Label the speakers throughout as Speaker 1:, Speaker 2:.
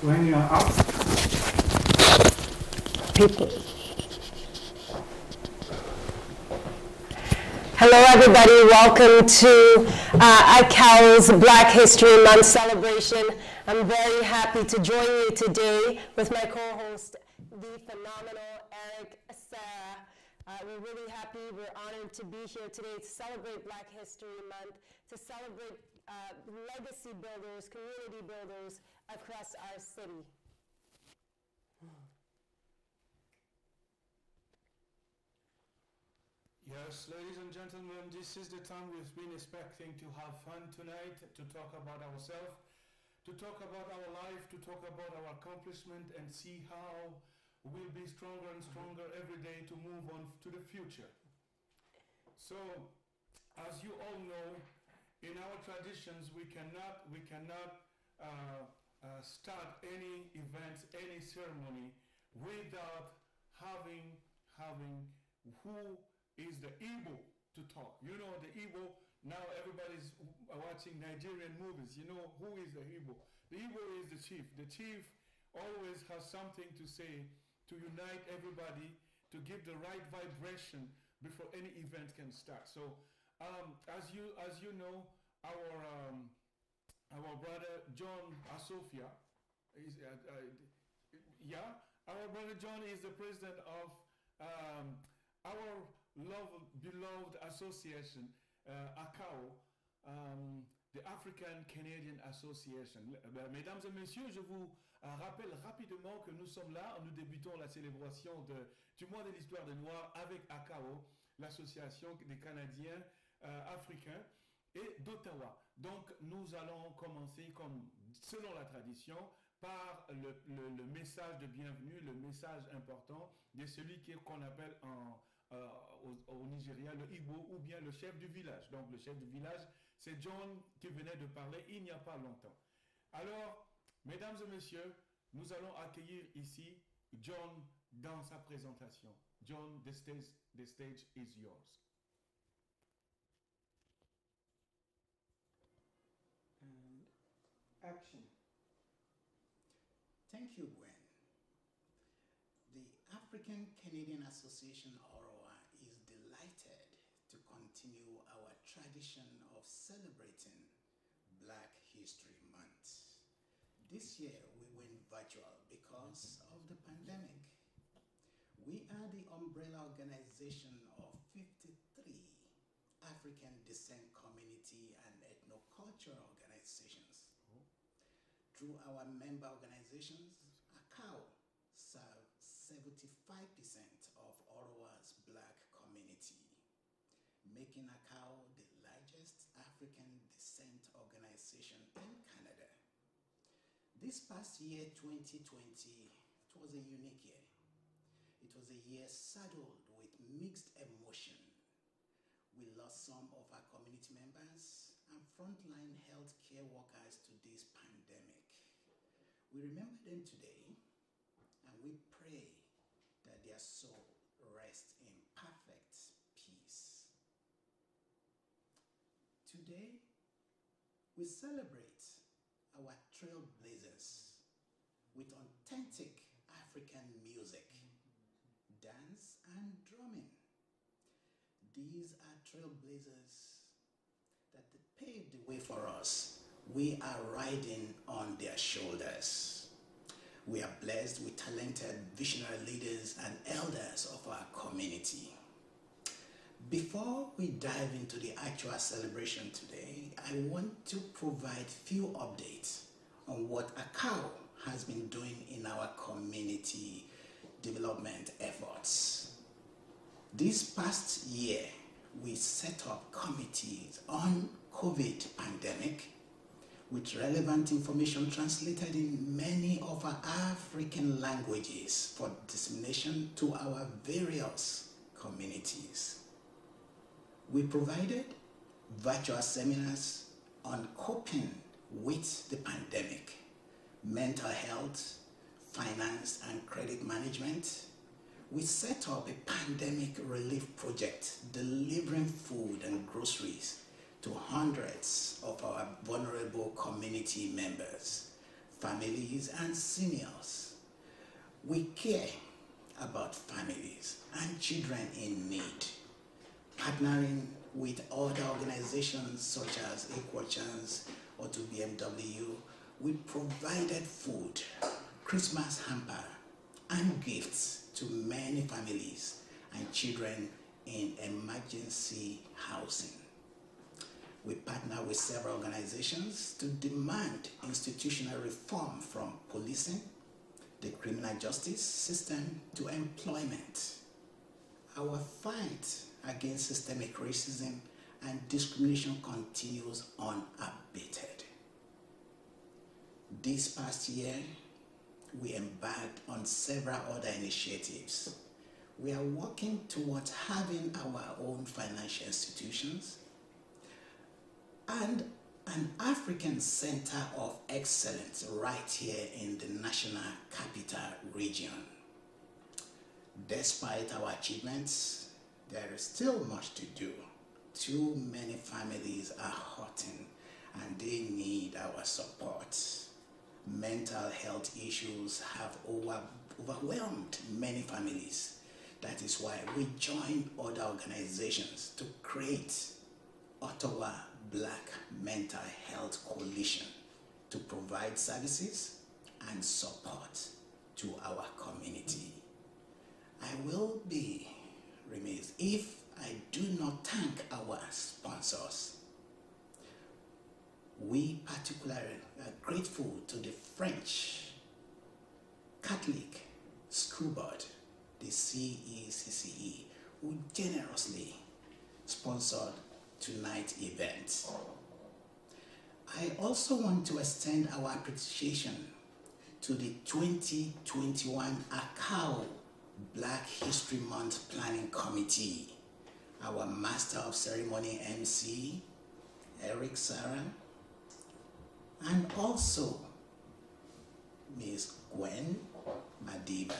Speaker 1: When you are up.
Speaker 2: People. Hello, everybody. Welcome to ACAO's Black History Month celebration. I'm very happy to join you today with my co-host, the phenomenal Eric Serra. We're really happy. We're honored to be here today to celebrate Black History Month, to celebrate legacy builders, community builders across our city.
Speaker 1: Yes, ladies and gentlemen, this is the time we've been expecting to have fun tonight, to talk about ourselves, to talk about our life, to talk about our accomplishment and see how we'll be stronger and stronger every day to move on to the future. So, as you all know, in our traditions, we cannot start any events, any ceremony without having who is the Igbo to talk. You know the Igbo, now everybody's watching Nigerian movies. You know who is the Igbo? The Igbo is the chief. The chief always has something to say to unite everybody, to give the right vibration before any event can start. So as you know, our brother John Asofia is our brother John is the president of our beloved association, ACAO, the African Canadian Association. Mesdames et messieurs, je vous rappelle rapidement que nous sommes là, nous débutons la célébration du mois de l'histoire des Noirs avec ACAO, l'association des Canadiens africains et d'Ottawa. Donc nous allons commencer comme selon la tradition par le message de bienvenue, le message important de celui qu'on appelle au Nigeria le Igbo ou bien le chef du village. Donc le chef du village, c'est John qui venait de parler il n'y a pas longtemps. Alors, mesdames et messieurs, nous allons accueillir ici John dans sa présentation. John, the stage is yours.
Speaker 3: And action. Thank you, Gwen. The African Canadian Association Ottawa is delighted to continue our tradition of celebrating Black History Month. This year we went virtual because of the pandemic. We are the umbrella organization of 53 African descent community and ethnocultural organizations. Through our member organizations, ACAO serves 75% of Ottawa's Black community, making ACAO the largest African descent organization in Canada. This past year, 2020, it was a unique year. It was a year saddled with mixed emotion. We lost some of our community members and frontline healthcare workers to this pandemic. We remember them today, and we pray that their soul rest in perfect peace. Today, we celebrate our trailblazers with authentic African music, dance, and drumming. These are trailblazers that paved the way for us. We are riding on their shoulders. We are blessed with talented visionary leaders and elders of our community. Before we dive into the actual celebration today, I want to provide few updates on what ACAO has been doing in our community development efforts. This past year, we set up committees on COVID pandemic with relevant information translated in many of our African languages for dissemination to our various communities. We provided virtual seminars on coping with the pandemic, mental health, finance and credit management. We set up a pandemic relief project delivering food and groceries to hundreds of our vulnerable community members families, and seniors. We care about families and children in need, partnering with other organizations such as Equal Chance or to BMW. We provided food, Christmas hamper, and gifts to many families and children in emergency housing. We partner with several organizations to demand institutional reform from policing, the criminal justice system, to employment. Our fight against systemic racism and discrimination continues unabated. This past year, we embarked on several other initiatives. We are working towards having our own financial institutions and an African Center of Excellence right here in the National Capital Region. Despite our achievements, there is still much to do. Too many families are hurting and they need our support. Mental health issues have overwhelmed many families. That is why we joined other organizations to create Ottawa Black Mental Health Coalition to provide services and support to our community. I will be remiss if I do not thank our sponsors. We particularly are grateful to the French Catholic School Board, the CECCE, who generously sponsored tonight's event. I also want to extend our appreciation to the 2021 ACAO Black History Month Planning Committee, our Master of Ceremony MC, Eric Sarah, and also Ms. Gwen Madiba,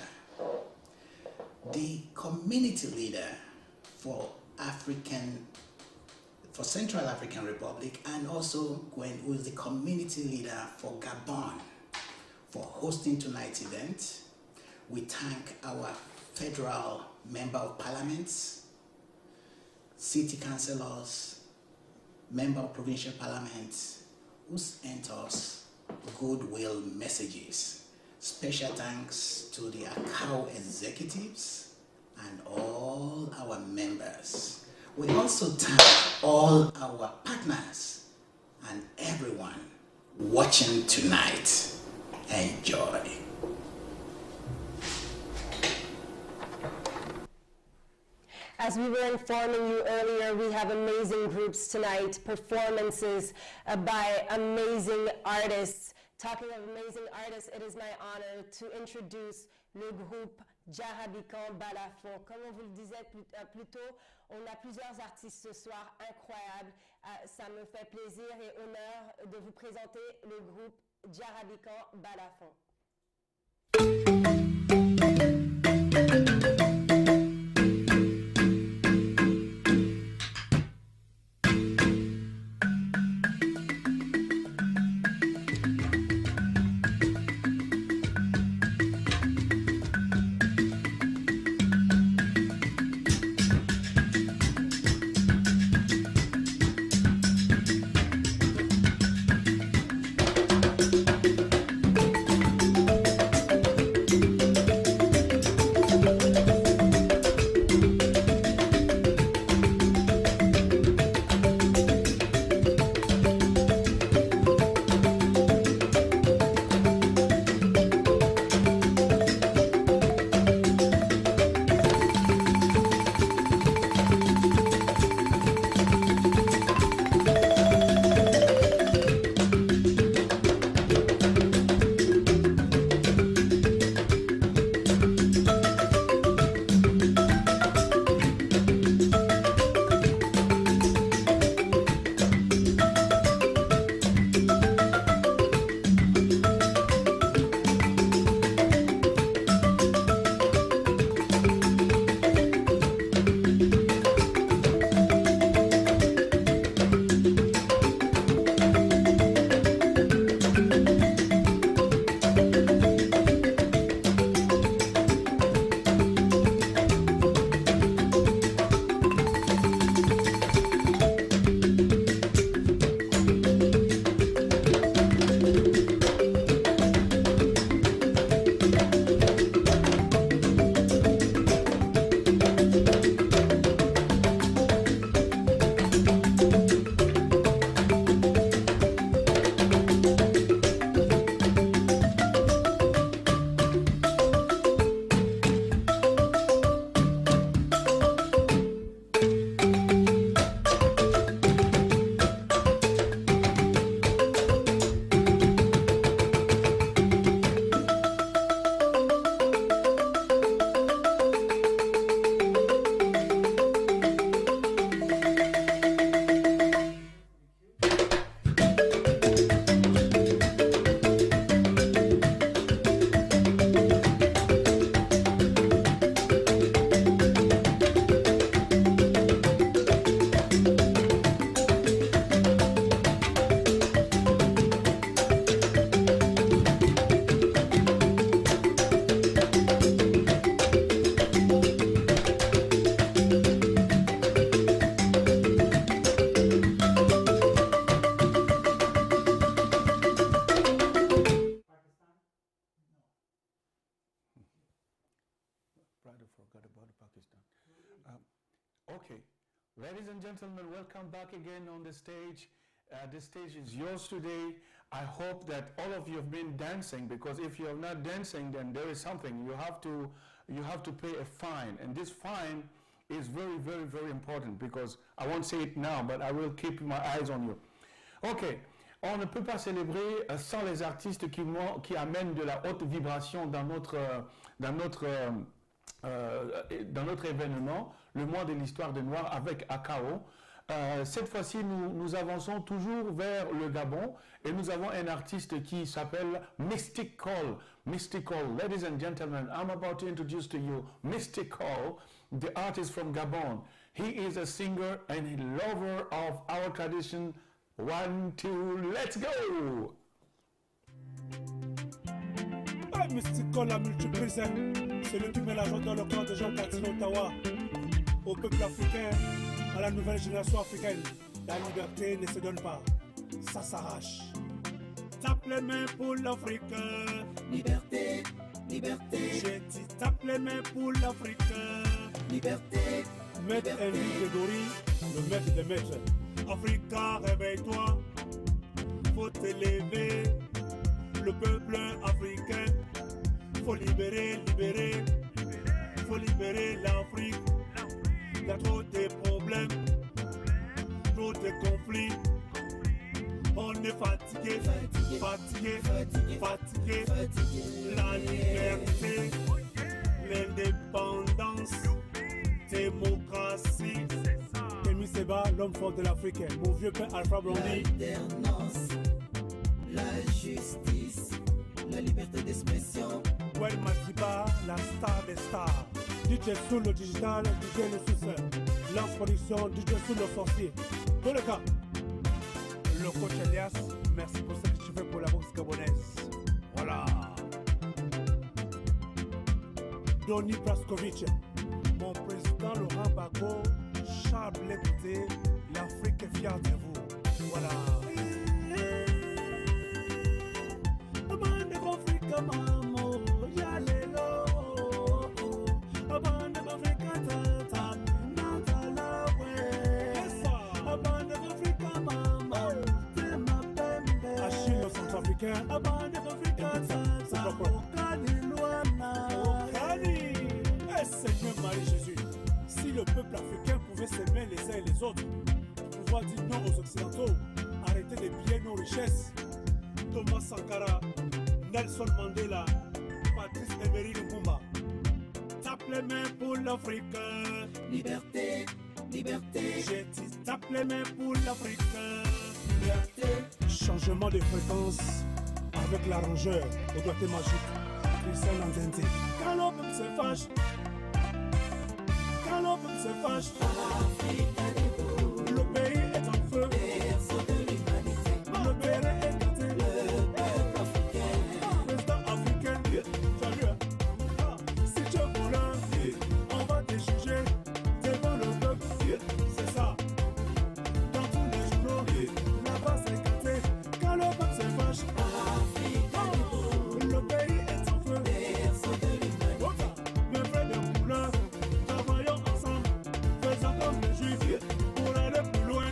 Speaker 3: the community leader for Central African Republic, and also Gwen, who is the community leader for Gabon, for hosting tonight's event. We thank our federal member of parliaments, city councillors, member of provincial parliaments, who sent us goodwill messages. Special thanks to the ACAO executives and all our members. We also thank all our partners and everyone watching tonight. Enjoy.
Speaker 2: As we were informing you earlier, we have amazing groups tonight, performances by amazing artists. Talking of amazing artists, it is my honor to introduce le groupe Djarabican Balafon. Comme on vous le disait plus tôt, on a plusieurs artistes ce soir incroyables. Ça me fait plaisir et honneur de vous présenter le groupe Djarabican Balafon.
Speaker 1: Ladies and gentlemen, welcome back again on the stage. The stage is yours today. I hope that all of you have been dancing, because if you are not dancing, then there is something. You have to pay a fine, and this fine is very, very, very important, because I won't say it now, but I will keep my eyes on you. Ok, on ne peut pas célébrer sans les artistes qui amènent de la haute vibration dans notre événement, le mois de l'histoire des Noirs avec Akao. Cette fois-ci, nous avançons toujours vers le Gabon et nous avons un artiste qui s'appelle Mystical. Mystical, ladies and gentlemen, I'm about to introduce to you Mystical, the artist from Gabon. He is a singer and a lover of our tradition. 1, 2, let's go!
Speaker 4: Hey, Mystical, la multiprise, celui qui met la joie dans le corps des gens partis d'Ottawa, au peuple africain, à la nouvelle génération africaine. La liberté ne se donne pas, ça s'arrache. Tape les mains pour l'Afrique.
Speaker 5: Liberté, liberté.
Speaker 4: J'ai dit tape les mains pour l'Afrique.
Speaker 5: Liberté.
Speaker 4: Maître Henry Grégory, le maître des maîtres. Africa, réveille-toi, faut t'élever. Le peuple africain, faut libérer, libérer. Faut libérer l'Afrique. Il y a trop de problèmes, trop de conflits. On est fatigué, fatigué, fatigué, fatigué, fatigué. La liberté, l'indépendance, démocratie. Kémy Séba, l'homme fort de l'Afrique, mon vieux père Alpha Blondy.
Speaker 5: L'alternance, la justice, la liberté d'expression.
Speaker 4: Well Matiba, la star des stars. DJ sous le digital, DJ le sous-seul. Lance production, DJ sous le sorcier. Dans le cas, le coach Elias, merci pour ce que tu fais pour la boxe gabonaise. Voilà. Donny Praskovic, mon président Laurent Gbagbo, Charles Lécouté, l'Afrique est fière de vous. Voilà. Seigneur Marie-Jésus, si le peuple africain pouvait s'aimer les uns et les autres, pour pouvoir dire non aux Occidentaux, arrêter de piller nos richesses, Thomas Sankara, Nelson Mandela, Patrice Emery Lumumba, tape les mains pour l'Afrique.
Speaker 5: Liberté, liberté.
Speaker 4: J'ai dit tape les mains pour l'Afrique.
Speaker 5: Liberté.
Speaker 4: Changement de fréquence avec l'arrangeur au doigté magique, Christian Nzente. Quand l'on se fâche, quand l'on se fâche, le pays est en feu. Le pays est gâté. Le peuple africain. Président africain. Si tu es voleur, on va te juger devant le peuple. C'est ça. Dans tous les journaux, là-bas c'est gâté. Quand le peuple se fâche, le pays est en feu. Mes frères de couleur, travaillons ensemble, faisons comme les juifs pour aller plus loin.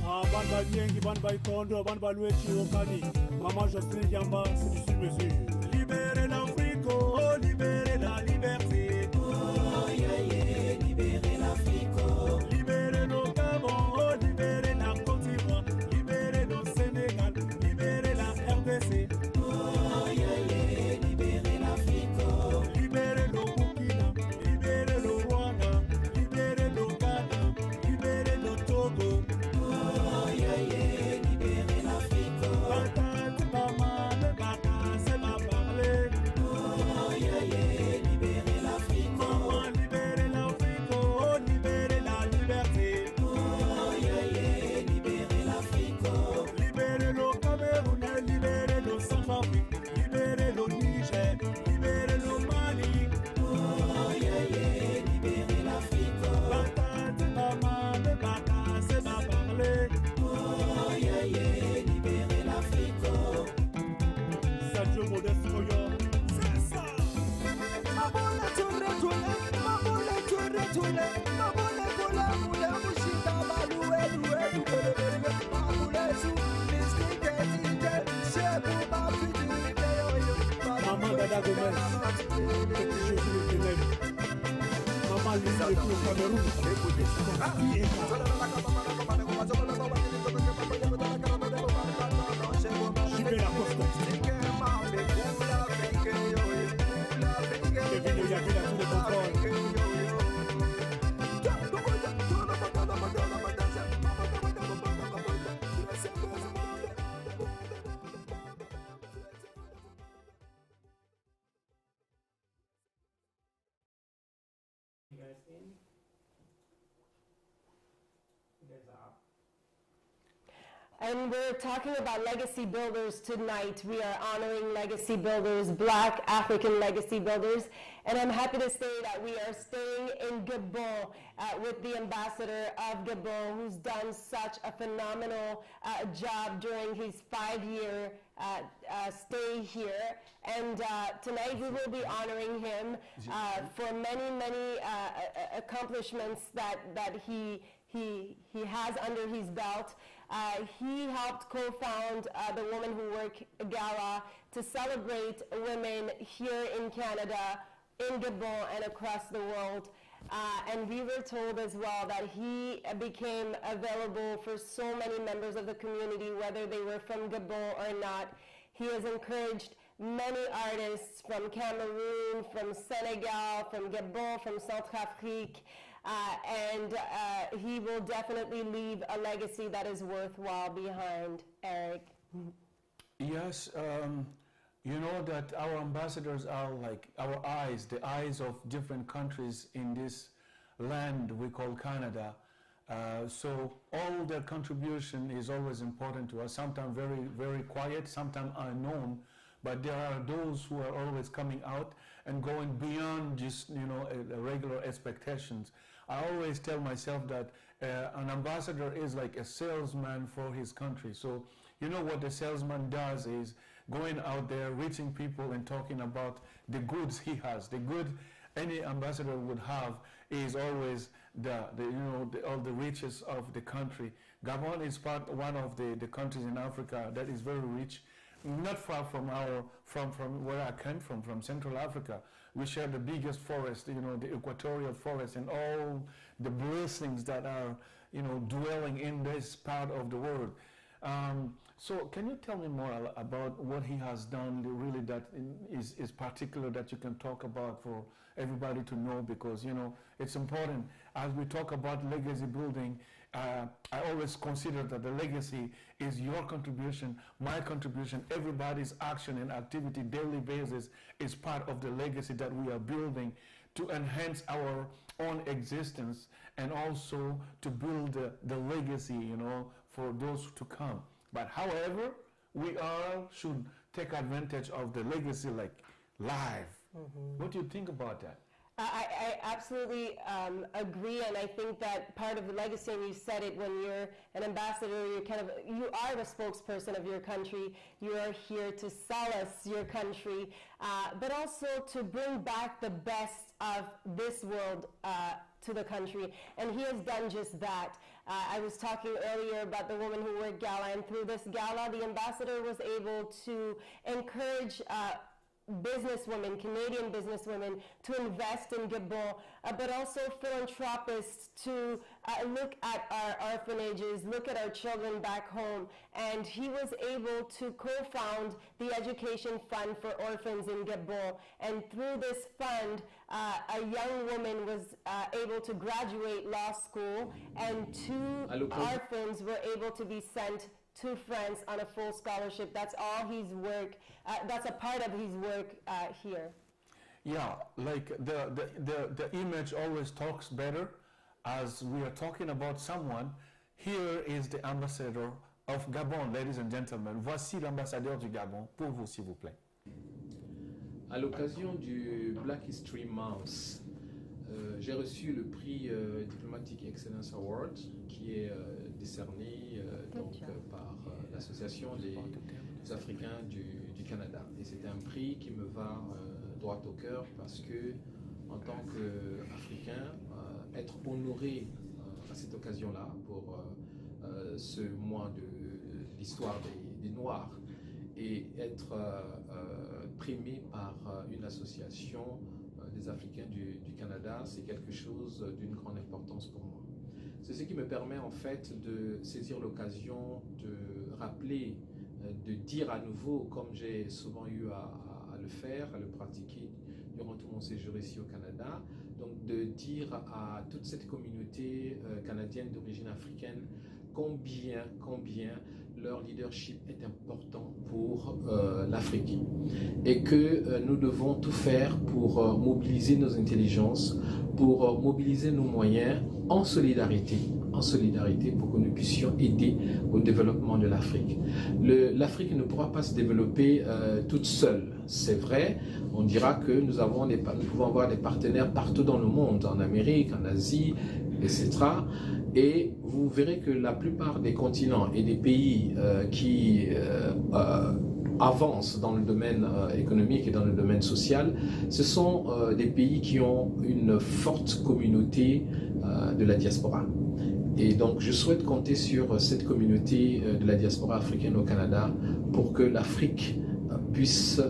Speaker 4: Ah, Banba Diengi, Banba Ikondo, Banba Luechi Okani, Maman Jocelyne Yamba, c'est du sur-mesure. Libérez l'Afrique, oh, libérez la liberté.
Speaker 5: Oh, yeah, yeah, libérez l'Afrique. Oh.
Speaker 4: Libérez le Gabon, oh, libérez la Côte d'Ivoire, libérez le Sénégal, libérez la RDC.
Speaker 5: Oh, yeah, yeah, libérez l'Afrique. Oh.
Speaker 4: Libérez le Burkina, libérez le Rwanda, libérez le Ghana, libérez le Togo.
Speaker 5: Oh, yeah, yeah, libérez l'Afrique. Oh.
Speaker 4: Bata, c'est pas mal, bata, c'est ma parler.
Speaker 5: Oh,
Speaker 4: Maman Dada Gomez, Jésus le ténèbre. Maman Lisa depuis le Cameroun. Gilbert Lacoste. Kevin Oyabila sous le contrôle.
Speaker 2: And we're talking about legacy builders tonight. We are honoring legacy builders, Black African legacy builders. And I'm happy to say that we are staying in Gabon with the ambassador of Gabon, who's done such a phenomenal job during his 5-year stay here. And tonight we will be honoring him for many, many accomplishments that he has under his belt. He helped co-found the Women Who Work Gala to celebrate women here in Canada, in Gabon, and across the world. And we were told as well that he became available for so many members of the community, whether they were from Gabon or not. He has encouraged many artists from Cameroon, from Senegal, from Gabon, from Centrafrique, and he will definitely leave a legacy that is worthwhile behind. Eric?
Speaker 1: Yes, you know that our ambassadors are like our eyes, the eyes of different countries in this land we call Canada. So all their contribution is always important to us, sometimes very, very quiet, sometimes unknown, but there are those who are always coming out and going beyond just, you know, regular expectations. I always tell myself that an ambassador is like a salesman for his country. So you know what the salesman does is going out there, reaching people and talking about the goods he has. The good any ambassador would have is always all the riches of the country. Gabon is one of the countries in Africa that is very rich, not far from from where I came from Central Africa. We share the biggest forest, you know, the equatorial forest, and all the blessings that are, you know, dwelling in this part of the world. So can you tell me more about what he has done, really, that is particular, that you can talk about for everybody to know? Because, you know, it's important as we talk about legacy building. I always consider that the legacy is your contribution, my contribution, everybody's action and activity, daily basis is part of the legacy that we are building to enhance our own existence and also to build the legacy, you know, for those to come. But however, we all should take advantage of the legacy like live. Mm-hmm. What do you think about that?
Speaker 2: I absolutely agree, and I think that part of the legacy, and you said it, when you're an ambassador, you are the spokesperson of your country. You are here to sell us your country, but also to bring back the best of this world to the country, and he has done just that. I was talking earlier about the Women Who Work Gala, and through this gala, the ambassador was able to encourage businesswomen, Canadian businesswomen, to invest in Gabon, but also philanthropists to look at our orphanages, look at our children back home. And he was able to co-found the Education Fund for Orphans in Gabon. And through this fund, a young woman was able to graduate law school, and 2 orphans were able to be sent to France on a full scholarship. That's all his work. That's a part of his work here. Yeah,
Speaker 1: like the image always talks better as we are talking about someone. Here is the ambassador of Gabon, ladies and gentlemen. Voici l'ambassadeur du Gabon pour vous, s'il vous plaît.
Speaker 6: À l'occasion du Black History Month, j'ai reçu le prix diplomatique Excellence Award qui est décerné par l'Association des Africains du Canada. Et c'est un prix qui me va droit au cœur parce que, en tant qu'Africain, être honoré à cette occasion-là pour ce mois de l'histoire des Noirs et être primé par une association des Africains du Canada, c'est quelque chose d'une grande importance pour moi. C'est ce qui me permet en fait de saisir l'occasion de rappeler, de dire à nouveau, comme j'ai souvent eu à le faire, à le pratiquer durant tout mon séjour ici au Canada, donc de dire à toute cette communauté canadienne d'origine africaine combien leur leadership est important pour l'Afrique et que nous devons tout faire pour mobiliser nos intelligences, pour mobiliser nos moyens en solidarité pour que nous puissions aider au développement de l'Afrique. L'Afrique ne pourra pas se développer toute seule. C'est vrai, on dira que nous pouvons avoir des partenaires partout dans le monde, en Amérique, en Asie, etc. Et vous verrez que la plupart des continents et des pays qui avancent dans le domaine économique et dans le domaine social, ce sont des pays qui ont une forte communauté de la diaspora. Et donc, je souhaite compter sur cette communauté de la diaspora africaine au Canada pour que l'Afrique puisse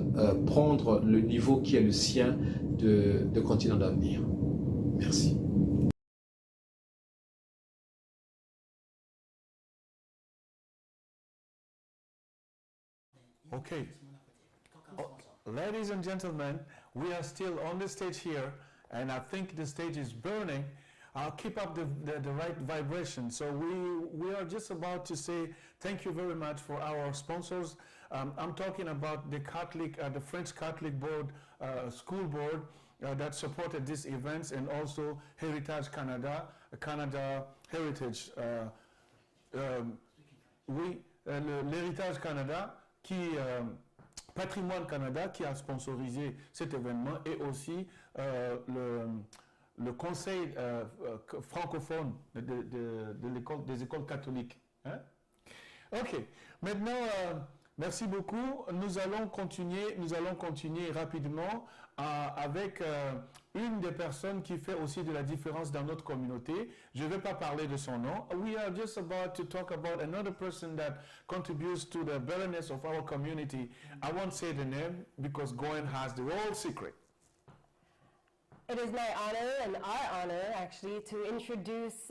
Speaker 6: prendre le niveau qui est le sien de continent d'avenir. Merci.
Speaker 1: Okay. Ladies and gentlemen, we are still on the stage here, and I think the stage is burning. I'll keep up the right vibration. So we are just about to say thank you very much for our sponsors. I'm talking about the French Catholic Board, School Board that supported these events, and also Heritage Canada, Canada Heritage. L'Héritage Canada Patrimoine Canada qui a sponsorisé cet événement, et aussi le conseil francophone des écoles catholiques. Hein? Ok, maintenant, merci beaucoup. Nous allons continuer rapidement avec une des personnes qui fait aussi de la différence dans notre communauté. Je ne vais pas parler de son nom. We are just about to talk about another person that contributes to the betterness of our community. I won't say the name because Goen has the whole secret.
Speaker 2: It is my honor and our honor, actually, to introduce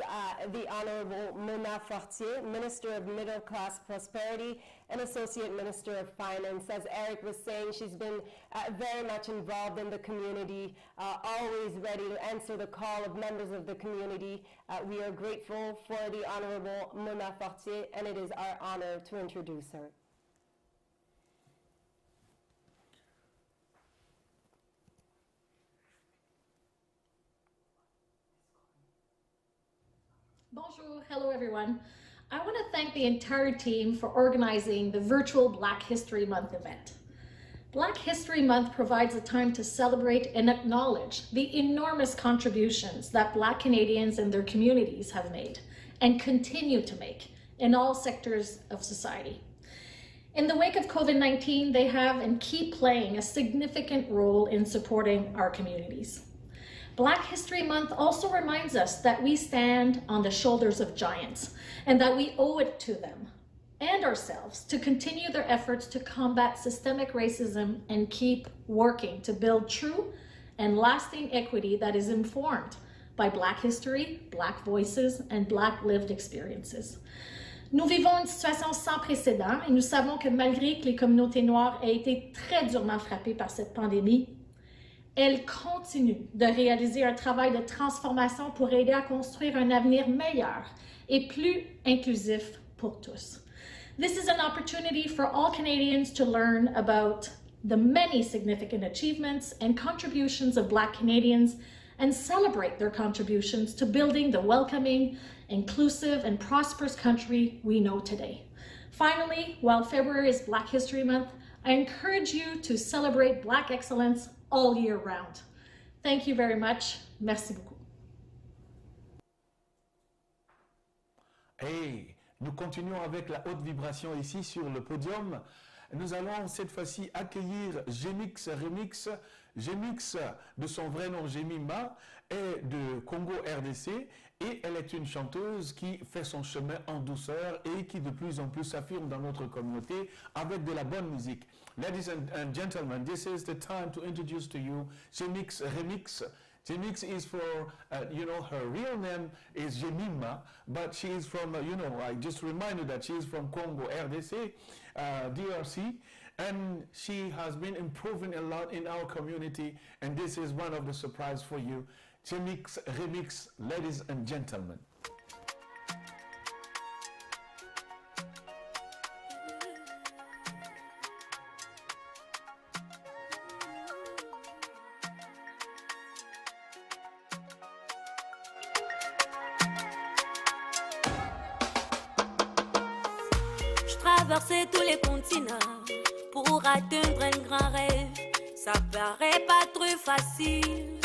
Speaker 2: the Honorable Mona Fortier, Minister of Middle Class Prosperity and Associate Minister of Finance. As Eric was saying, she's been very much involved in the community, always ready to answer the call of members of the community. We are grateful for the Honorable Mona Fortier, and it is our honor to introduce her.
Speaker 7: Bonjour, hello everyone. I want to thank the entire team for organizing the virtual Black History Month event. Black History Month provides a time to celebrate and acknowledge the enormous contributions that Black Canadians and their communities have made and continue to make in all sectors of society. In the wake of COVID-19, they have and keep playing a significant role in supporting our communities. Black History Month also reminds us that we stand on the shoulders of giants and that we owe it to them and ourselves to continue their efforts to combat systemic racism and keep working to build true and lasting equity that is informed by Black history, Black voices, and Black lived experiences. Nous vivons une situation sans précédent et nous savons que malgré que les communautés noires aient été très durement frappées par cette pandémie, elles continuent de réaliser un travail de transformation pour aider à construire un avenir meilleur et plus inclusif pour tous. This is an opportunity for all Canadians to learn about the many significant achievements and contributions of Black Canadians and celebrate their contributions to building the welcoming, inclusive, and prosperous country we know today. Finally, while February is Black History Month, I encourage you to celebrate Black excellence all year round. Thank you very much. Merci beaucoup.
Speaker 1: Hey, nous continuons avec la haute vibration ici sur le podium. Nous allons cette fois-ci accueillir Gemix Remix. Jemix, de son vrai nom Jemima, est de Congo RDC et elle est une chanteuse qui fait son chemin en douceur et qui de plus en plus s'affirme dans notre communauté avec de la bonne musique. Ladies and gentlemen, this is the time to introduce to you Jemix Remix. Jemix is for, her real name is Jemima, but she is from, I just remind you that she is from Congo, RDC, DRC, and she has been improving a lot in our community, and this is one of the surprise for you. Jemix Remix, ladies and gentlemen.
Speaker 8: Traverser tous les continents pour atteindre un grand rêve, ça paraît pas trop facile.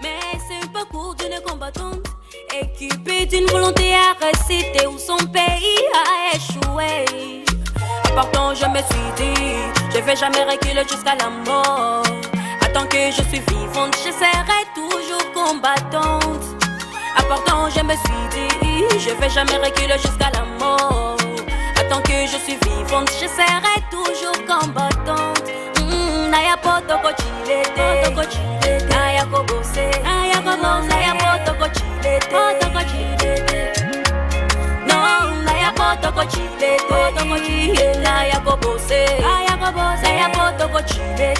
Speaker 8: Mais c'est un parcours d'une combattante, équipée d'une volonté à réciter où son pays a échoué. Pourtant je me suis dit, je vais jamais reculer jusqu'à la mort. Tant que je suis vivante, je serai toujours combattante. Pourtant je me suis dit, je vais jamais reculer jusqu'à la mort. Tant que je suis vivante, je serai toujours combattante. Naya poto kochilete, naya kobose, naya poto kochilete. No, naya poto kochilete, naya kobose, naya poto kochilete.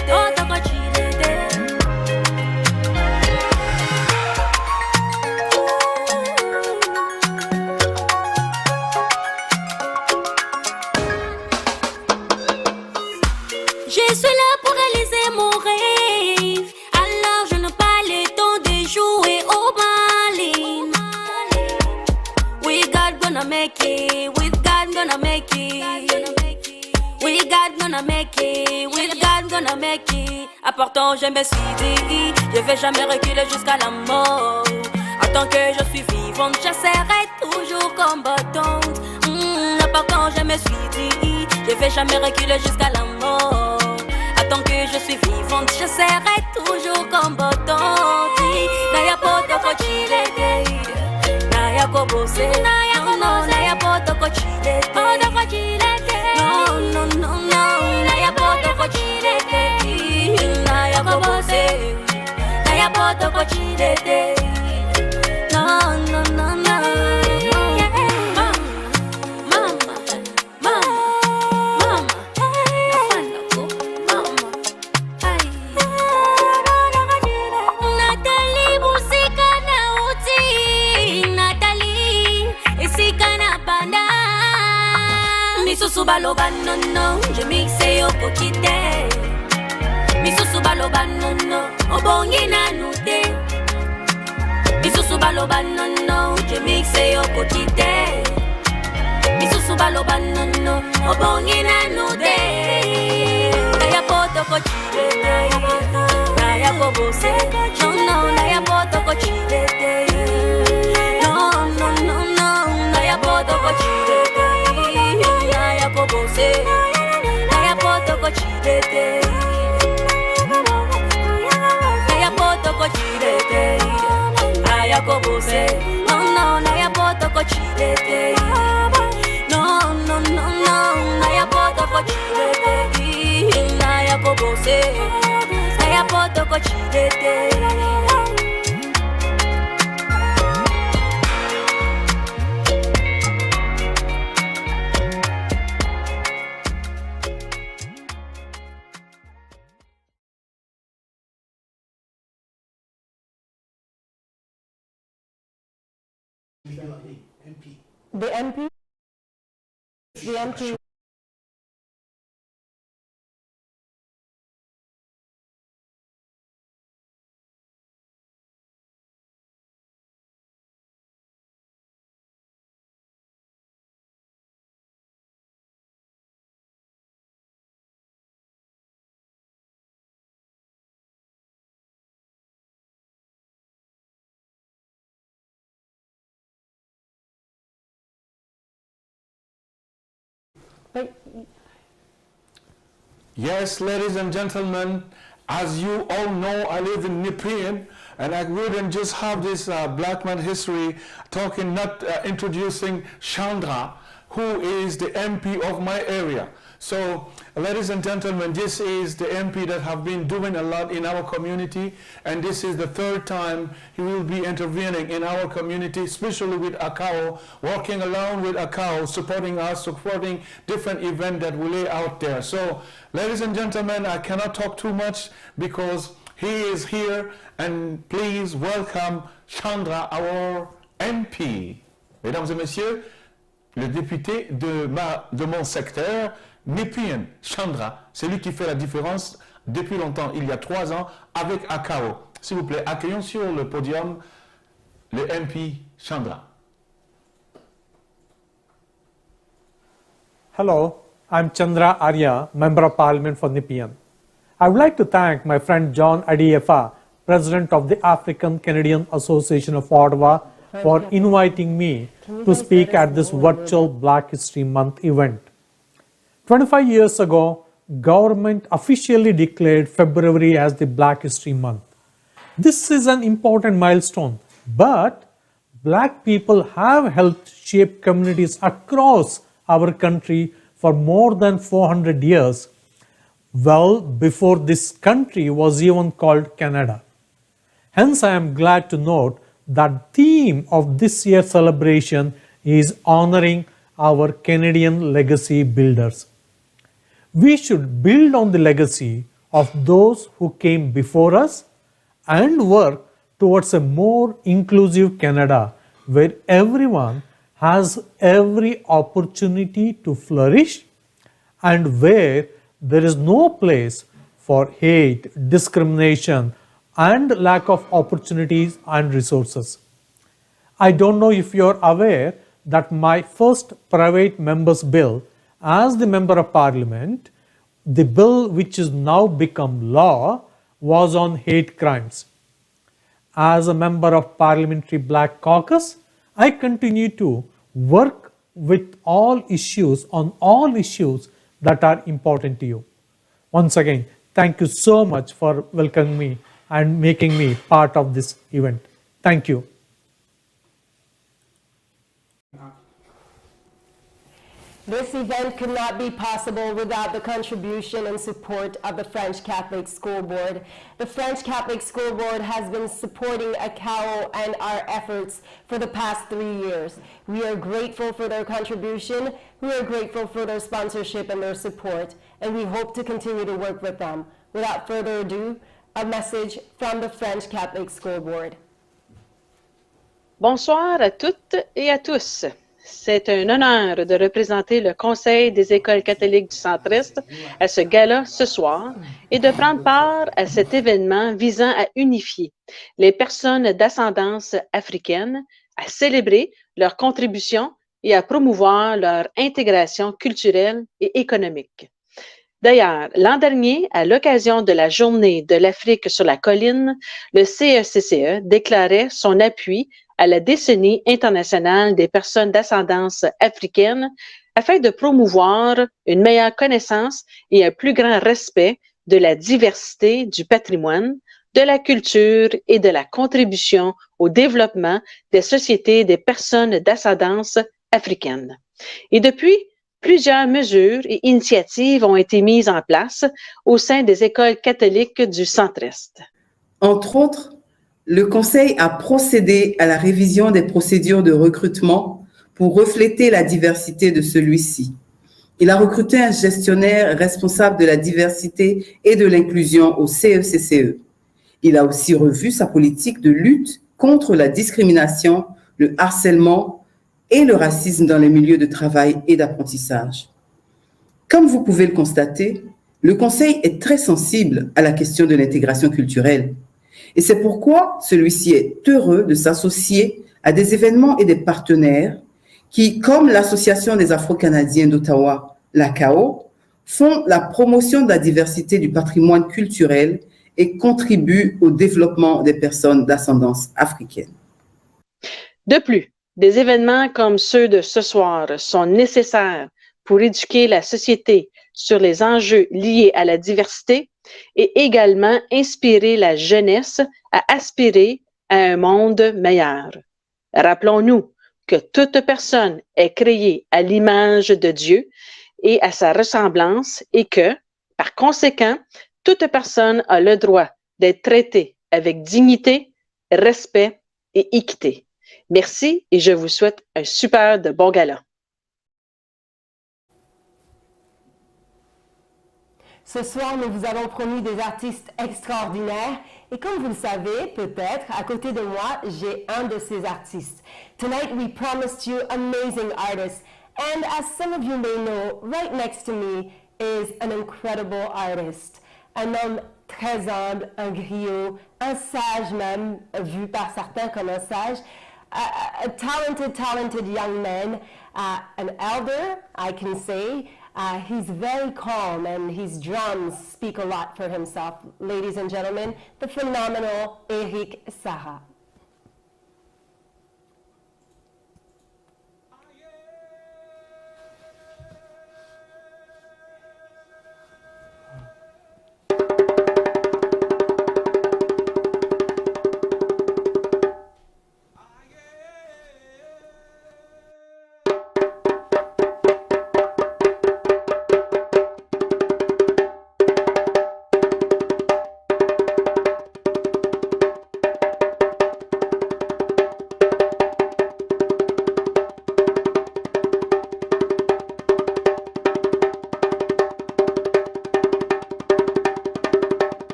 Speaker 8: Je suis là pour réaliser mon rêve, alors je n'ai pas le temps de jouer au bowling. We God gonna make it, with God gonna make it. We God gonna make it, with God gonna make it. Pourtant je me suis dit, je vais jamais reculer jusqu'à la mort. Tant que je suis vivante, je serai toujours combattante. Pourtant je me suis dit, je vais jamais reculer jusqu'à la mort. Tant que je suis vivante, je serai toujours combattante. Naya poto kochilete, naya kobose, naya poto kochilete. No, naya poto kochilete, naya kobose, naya poto kochilete. No. Misusu baloba no, je mixe yo kokite. Misusu baloba no, obongi na nute. Misusu baloba no, je mixe yo kokite. Misusu baloba no, obongi na nute. Naya poto kochilete, naya kobose, no, naya poto kochilete. No, naya poto kochilete. Naya kobose, naya poto kochilete. Naya poto kochilete, naya kobose. No, naya poto kochilete. No, naya poto kochilete. Naya kobose, naya poto kochilete.
Speaker 3: MP.
Speaker 2: The MP? The MP.
Speaker 1: Yes, ladies and gentlemen, As you all know, I live in Nepean, and I wouldn't just have this Black man history talking, not introducing Chandra, who is the MP of my area. So, ladies and gentlemen, this is the MP that have been doing a lot in our community, and this is the third time he will be intervening in our community, especially with ACAO, working along with ACAO, supporting us, supporting different events that we lay out there. So, ladies and gentlemen, I cannot talk too much because he is here, and please welcome Chandra, our MP. Mesdames et messieurs, le député de mon secteur, Nepean, Chandra, c'est lui qui fait la différence depuis longtemps, il y a 3 ans, avec ACAO. S'il vous plaît, accueillons sur le podium le MP Chandra.
Speaker 9: Hello, I'm Chandra Arya, Member of Parliament for Nepean. I would like to thank my friend John Adiefa, President of the African Canadian Association of Ottawa, for inviting me to speak at this virtual Black History Month event. 25 years ago, government officially declared February as the Black History Month. This is an important milestone, but Black people have helped shape communities across our country for more than 400 years, well before this country was even called Canada. Hence, I am glad to note that the theme of this year's celebration is honoring our Canadian legacy builders. We should build on the legacy of those who came before us and work towards a more inclusive Canada where everyone has every opportunity to flourish and where there is no place for hate, discrimination, and lack of opportunities and resources. I don't know if you're aware that my first private member's bill as the Member of Parliament, the bill which is now become law, was on hate crimes. As a member of Parliamentary Black Caucus, I continue to work with all issues on all issues that are important to you. Once again, thank you so much for welcoming me and making me part of this event. Thank you.
Speaker 2: This event could not be possible without the contribution and support of the French Catholic School Board. The French Catholic School Board has been supporting ACAO and our efforts for the past 3 years. We are grateful for their contribution, we are grateful for their sponsorship and their support, and we hope to continue to work with them. Without further ado, a message from the French Catholic School Board.
Speaker 10: Bonsoir à toutes et à tous. C'est un honneur de représenter le Conseil des écoles catholiques du Centre-Est à ce gala ce soir et de prendre part à cet événement visant à unifier les personnes d'ascendance africaine, à célébrer leur contribution et à promouvoir leur intégration culturelle et économique. D'ailleurs, l'an dernier, à l'occasion de la Journée de l'Afrique sur la colline, le CECCE déclarait son appui à la décennie internationale des personnes d'ascendance africaine afin de promouvoir une meilleure connaissance et un plus grand respect de la diversité du patrimoine, de la culture et de la contribution au développement des sociétés des personnes d'ascendance africaine. Et depuis, plusieurs mesures et initiatives ont été mises en place au sein des écoles catholiques du Centre-Est.
Speaker 11: Entre autres, le Conseil a procédé à la révision des procédures de recrutement pour refléter la diversité de celui-ci. Il a recruté un gestionnaire responsable de la diversité et de l'inclusion au CECCE. Il a aussi revu sa politique de lutte contre la discrimination, le harcèlement et le racisme dans les milieux de travail et d'apprentissage. Comme vous pouvez le constater, le Conseil est très sensible à la question de l'intégration culturelle. Et c'est pourquoi celui-ci est heureux de s'associer à des événements et des partenaires qui, comme l'Association des Afro-Canadiens d'Ottawa, l'ACAO, font la promotion de la diversité du patrimoine culturel et contribuent au développement des personnes d'ascendance africaine.
Speaker 10: De plus, des événements comme ceux de ce soir sont nécessaires pour éduquer la société sur les enjeux liés à la diversité et également inspirer la jeunesse à aspirer à un monde meilleur. Rappelons-nous que toute personne est créée à l'image de Dieu et à sa ressemblance et que, par conséquent, toute personne a le droit d'être traitée avec dignité, respect et équité. Merci et je vous souhaite un super de bon gala.
Speaker 2: Ce soir, nous vous avons promis des artistes extraordinaires et comme vous le savez, peut-être, à côté de moi, j'ai un de ces artistes. Tonight, we promised you amazing artists and as some of you may know, right next to me is an incredible artist. Un homme très humble, un griot, un sage même, vu par certains comme un sage. A talented young man, an elder, I can say. He's very calm and his drums speak a lot for himself. Ladies and gentlemen, the phenomenal Eric Saha.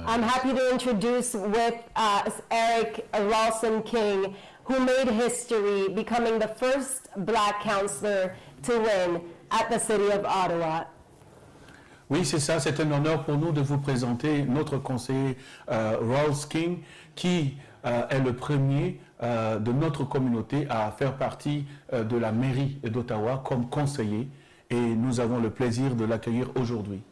Speaker 2: I'm happy to introduce with us Eric Ralston King, who made history becoming the first Black councillor to win at the city of Ottawa.
Speaker 1: Oui, c'est ça, c'est un honneur pour nous de vous présenter notre conseiller Ralston King, qui est le premier de notre communauté à faire partie de la mairie d'Ottawa comme conseiller, et nous avons le plaisir de l'accueillir aujourd'hui.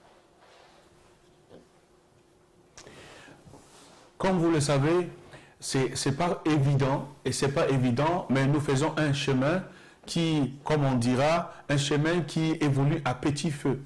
Speaker 1: Comme vous le savez, c'est pas évident, et c'est pas évident, mais nous faisons un chemin qui, comme on dira, un chemin qui évolue à petit feu.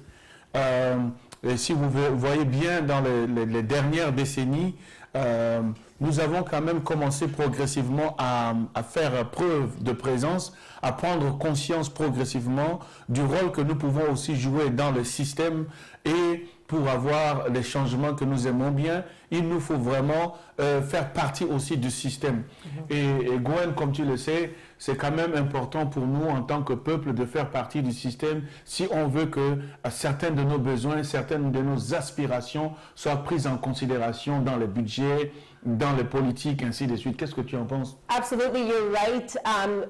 Speaker 1: Et si vous voyez bien dans les dernières décennies, nous avons quand même commencé progressivement à faire preuve de présence, à prendre conscience progressivement du rôle que nous pouvons aussi jouer dans le système, et pour avoir les changements que nous aimons bien, il nous faut vraiment faire partie aussi du système. Et Gwen, comme tu le sais, c'est quand même important pour nous en tant que peuple de faire partie du système si on veut que certains de nos besoins, certaines de nos aspirations soient prises en considération dans le budget, dans les politiques, ainsi de suite. Qu'est-ce que tu en penses?
Speaker 2: Absolutely, you're right,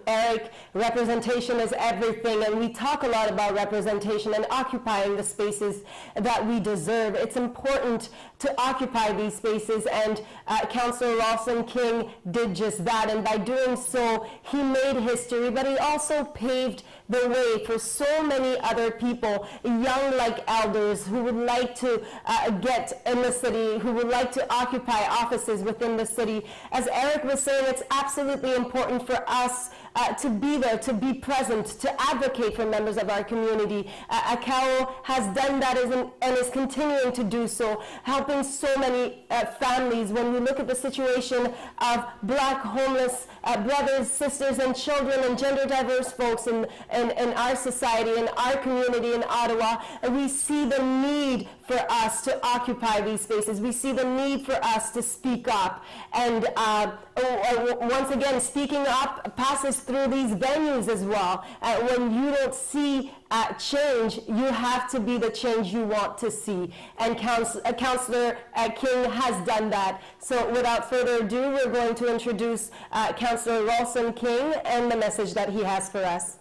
Speaker 2: Eric. Representation is everything, and we talk a lot about representation and occupying the spaces that we deserve. It's important to occupy these spaces, and Councillor Ralston King did just that, and by doing so, he made history, but he also paved the way for so many other people, young like elders, who would like to get in the city, who would like to occupy offices within the city. As Eric was saying, it's absolutely important for us to be there, to be present, to advocate for members of our community. ACAO has done that and is continuing to do so, helping so many families. When we look at the situation of Black homeless brothers, sisters, and children, and gender diverse folks in in our society, in our community in Ottawa, we see the need for us to occupy these spaces. We see the need for us to speak up. And once again, speaking up passes through these venues as well. When you don't see change, you have to be the change you want to see. And Councillor King has done that. So without further ado, we're going to introduce Councillor Ralston King and the message that he has for us.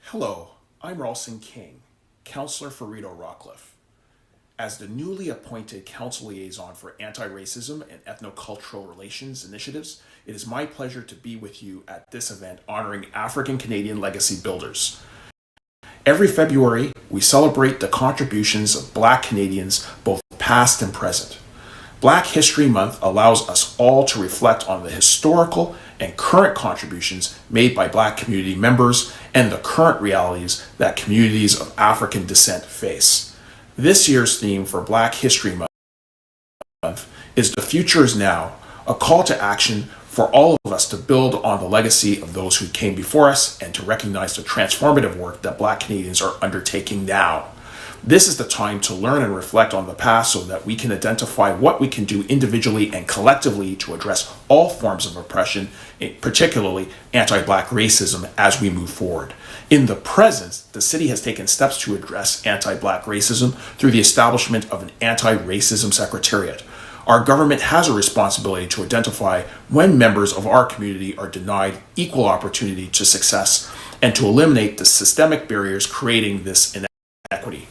Speaker 12: Hello, I'm Ralston King, Councillor for Rideau Rockcliffe. As the newly appointed Council Liaison for Anti-Racism and Ethnocultural Relations Initiatives, it is my pleasure to be with you at this event honoring African Canadian legacy builders. Every February, we celebrate the contributions of Black Canadians, both past and present. Black History Month allows us all to reflect on the historical and current contributions made by Black community members and the current realities that communities of African descent face. This year's theme for Black History Month is "The Future is Now," a call to action for all of us to build on the legacy of those who came before us and to recognize the transformative work that Black Canadians are undertaking now. This is the time to learn and reflect on the past so that we can identify what we can do individually and collectively to address all forms of oppression, particularly anti-Black racism, as we move forward. In the present, the city has taken steps to address anti-Black racism through the establishment of an anti-racism secretariat. Our government has a responsibility to identify when members of our community are denied equal opportunity to success and to eliminate the systemic barriers creating this inequity.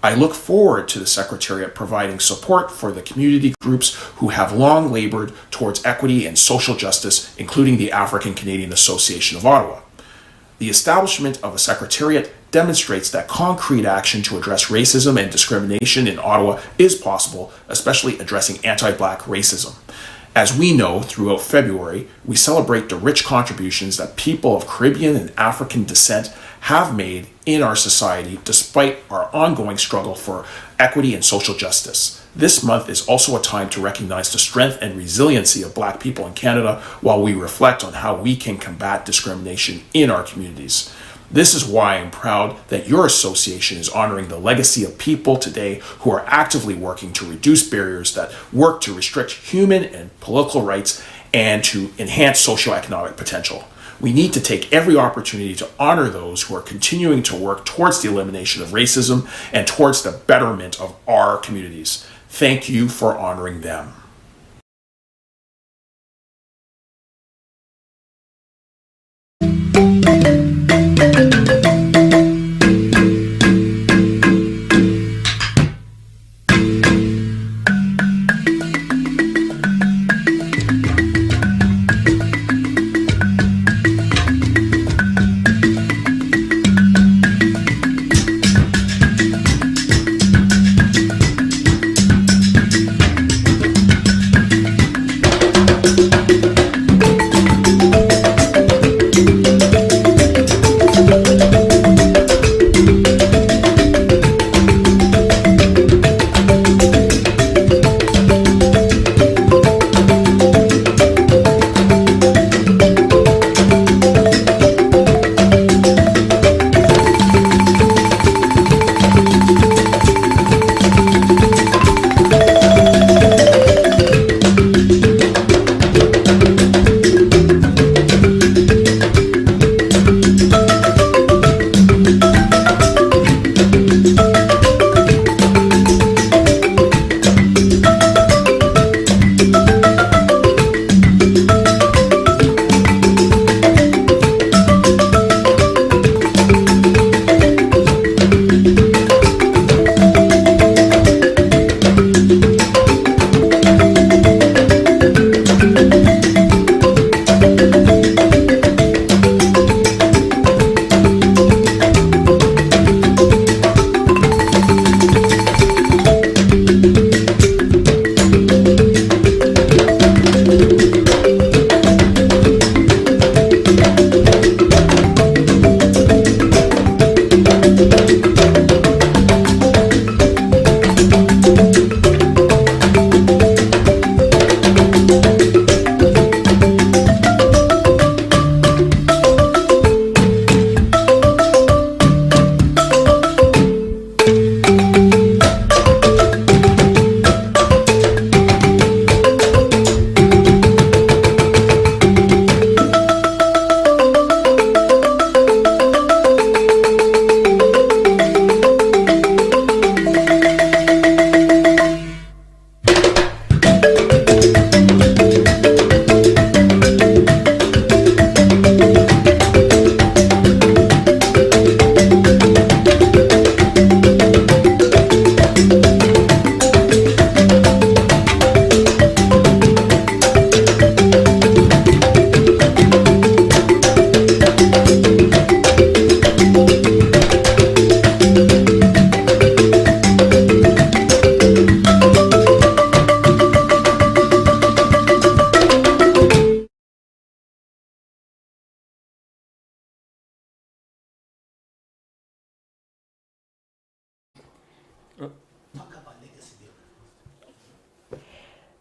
Speaker 12: I look forward to the Secretariat providing support for the community groups who have long labored towards equity and social justice, including the African Canadian Association of Ottawa. The establishment of a Secretariat demonstrates that concrete action to address racism and discrimination in Ottawa is possible, especially addressing anti-Black racism. As we know, throughout February, we celebrate the rich contributions that people of Caribbean and African descent have made in our society despite our ongoing struggle for equity and social justice. This month is also a time to recognize the strength and resiliency of Black people in Canada while we reflect on how we can combat discrimination in our communities. This is why I'm proud that your association is honoring the legacy of people today who are actively working to reduce barriers that work to restrict human and political rights and to enhance socioeconomic potential. We need to take every opportunity to honor those who are continuing to work towards the elimination of racism and towards the betterment of our communities. Thank you for honoring them.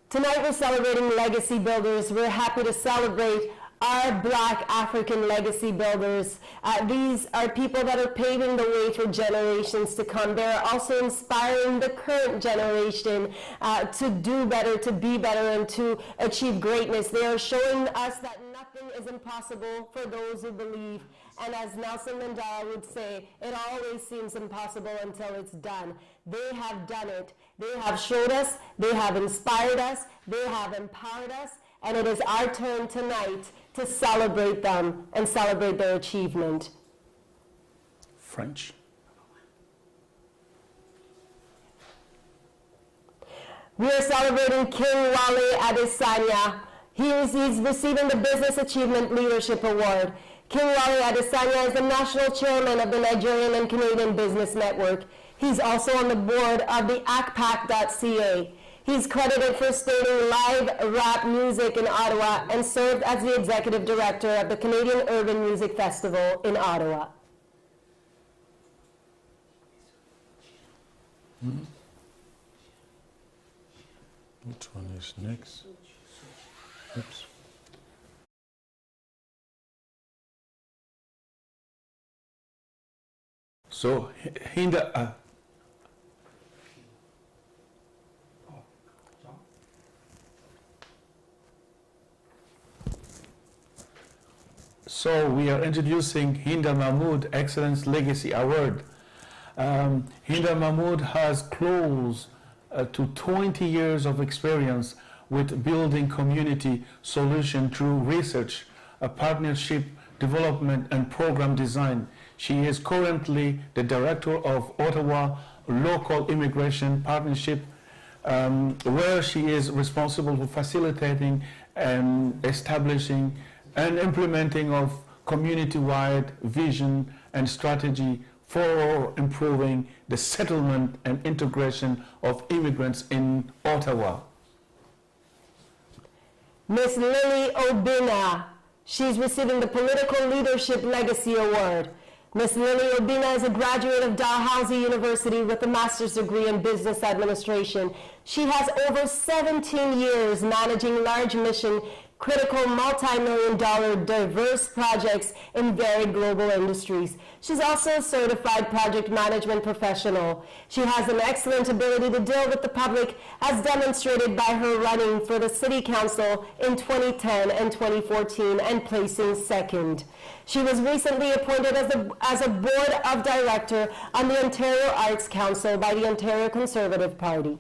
Speaker 2: Tonight we're celebrating legacy builders. We're happy to celebrate our Black African legacy builders. These are people that are paving the way for generations to come. They're also inspiring the current generation to do better, to be better, and to achieve greatness. They are showing us that nothing is impossible for those who believe. And as Nelson Mandela would say, it always seems impossible until it's done. They have done it. They have showed us, they have inspired us, they have empowered us, and it is our turn tonight to celebrate them and celebrate their achievement.
Speaker 12: French.
Speaker 2: We are celebrating King Wale Adesanya. He's receiving the Business Achievement Leadership Award. King Wale Adesanya is the national chairman of the Nigerian and Canadian Business Network. He's also on the board of the acpac.ca. He's credited for staging live rap music in Ottawa and served as the executive director of the Canadian Urban Music Festival in Ottawa.
Speaker 1: Which one is next? Oops. So, Hinda. So we are introducing Hinda Mahmoud Excellence Legacy Award. Hinda Mahmoud has close to 20 years of experience with building community solution through research, partnership development, and program design. She is currently the director of Ottawa Local Immigration Partnership, where she is responsible for facilitating and establishing and implementing of community-wide vision and strategy for improving the settlement and integration of immigrants in Ottawa.
Speaker 2: Miss Lily Obina, she's receiving the Political Leadership Legacy Award. Ms. Lily Obina is a graduate of Dalhousie University with a master's degree in business administration. She has over 17 years managing large mission critical multi-million-dollar diverse projects in varied global industries. She's also a certified project management professional. She has an excellent ability to deal with the public, as demonstrated by her running for the City Council in 2010 and 2014 and placing second. She was recently appointed as a board of director on the Ontario Arts Council by the Ontario Conservative Party.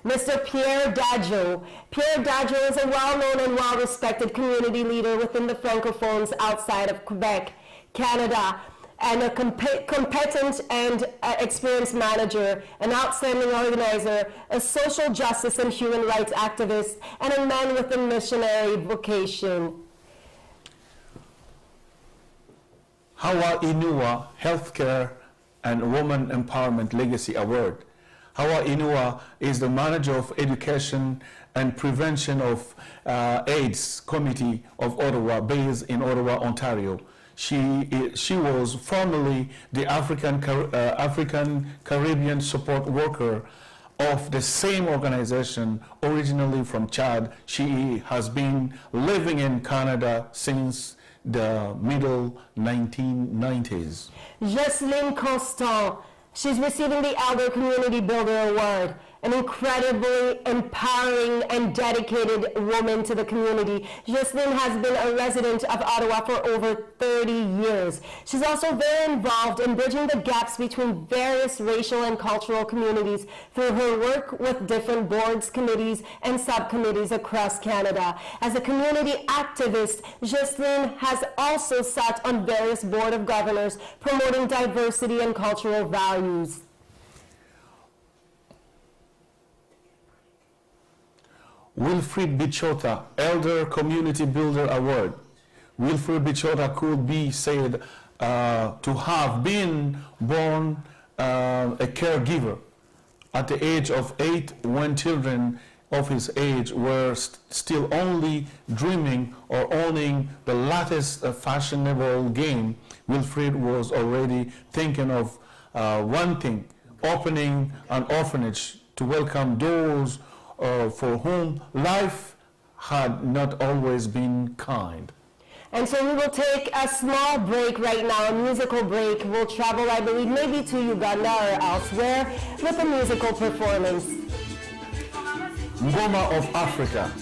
Speaker 2: Mr. Pierre Dadjo. Pierre Dadjo is a well-known and well-respected community leader within the Francophones outside of Quebec, Canada, and a competent and experienced manager, an outstanding organizer, a social justice and human rights activist, and a man with a missionary vocation.
Speaker 1: Hawa Inua Healthcare and Women Empowerment Legacy Award. Hawa Inua is the manager of education and prevention of AIDS Committee of Ottawa, based in Ottawa, Ontario. She was formerly the African Caribbean support worker of the same organization, originally from Chad. She has been living in Canada since the middle 1990s.
Speaker 2: Jocelyn Constant. She's receiving the Elder Community Builder Award, an incredibly empowering and dedicated woman to the community. Jocelyn has been a resident of Ottawa for over 30 years. She's also very involved in bridging the gaps between various racial and cultural communities through her work with different boards, committees, and subcommittees across Canada. As a community activist, Jocelyn has also sat on various board of governors promoting diversity and cultural values.
Speaker 1: Wilfrid Bichota, Elder Community Builder Award. Wilfrid Bichota could be said to have been born a caregiver at the age of 8 when children of his age were still only dreaming or owning the latest fashionable game. Wilfrid was already thinking of one thing opening an orphanage to welcome those for whom life had not always been kind.
Speaker 2: And so we will take a small break right now, a musical break. We'll travel, I believe, maybe to Uganda or elsewhere with a musical performance.
Speaker 1: Ngoma of Africa.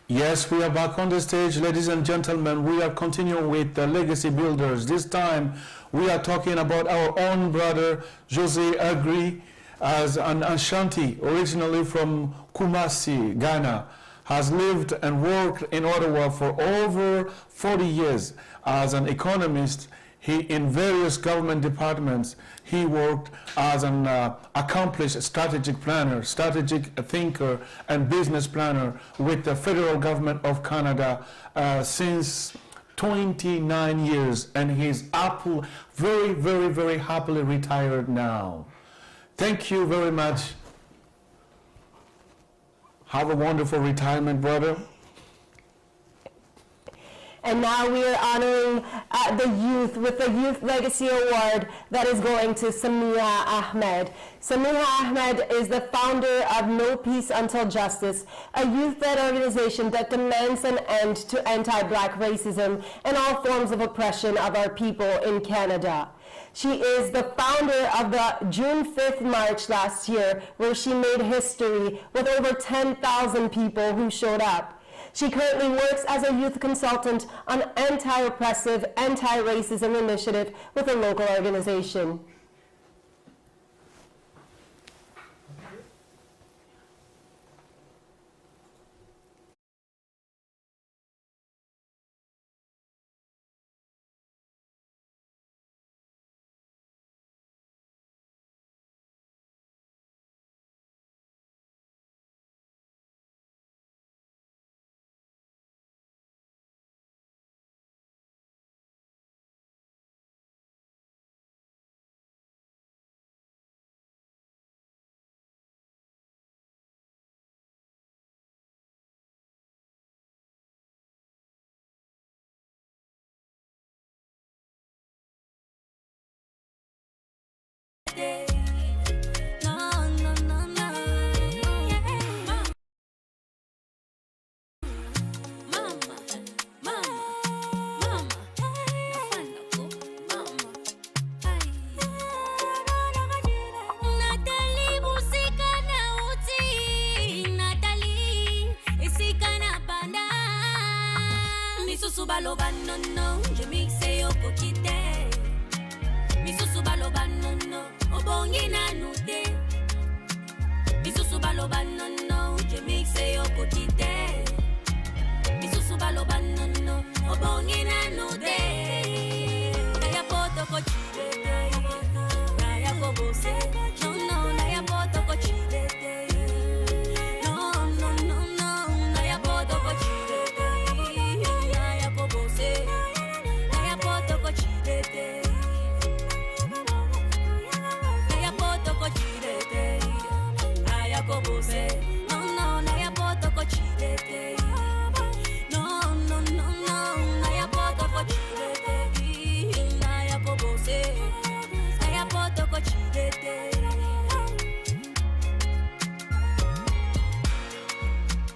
Speaker 1: Yes, we are back on the stage, ladies and gentlemen. We are continuing with the Legacy Builders. This time, we are talking about our own brother, Jose Agri, as an Ashanti, originally from Kumasi, Ghana, has lived and worked in Ottawa for over 40 years as an economist. He, in various government departments, he worked as an accomplished strategic planner, strategic thinker, and business planner with the federal government of Canada since 29 years, and he's very, very, very happily retired now. Thank you very much. Have a wonderful retirement, brother.
Speaker 2: And now we are honoring the youth with the Youth Legacy Award that is going to Samiha Ahmed. Samiha Ahmed is the founder of No Peace Until Justice, a youth-led organization that demands an end to anti-Black racism and all forms of oppression of our people in Canada. She is the founder of the June 5th March last year, where she made history with over 10,000 people who showed up. She currently works as a youth consultant on anti-oppressive, anti-racism initiative with a local organization.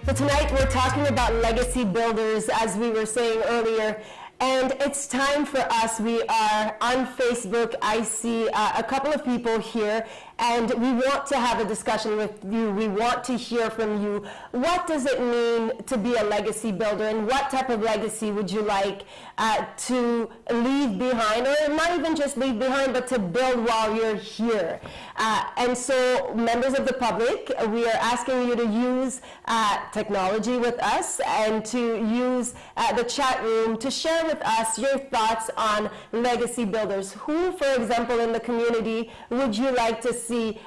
Speaker 2: So tonight we're talking about legacy builders, as we were saying earlier, and it's time for us. We are on Facebook. I see a couple of people here, and we want to have a discussion with you. We want to hear from you. What does it mean to be a legacy builder, and what type of legacy would you like to leave behind, or not even just leave behind, but to build while you're here? And so, members of the public, we are asking you to use technology with us and to use the chat room to share with us your thoughts on legacy builders. Who, for example, in the community would you like to see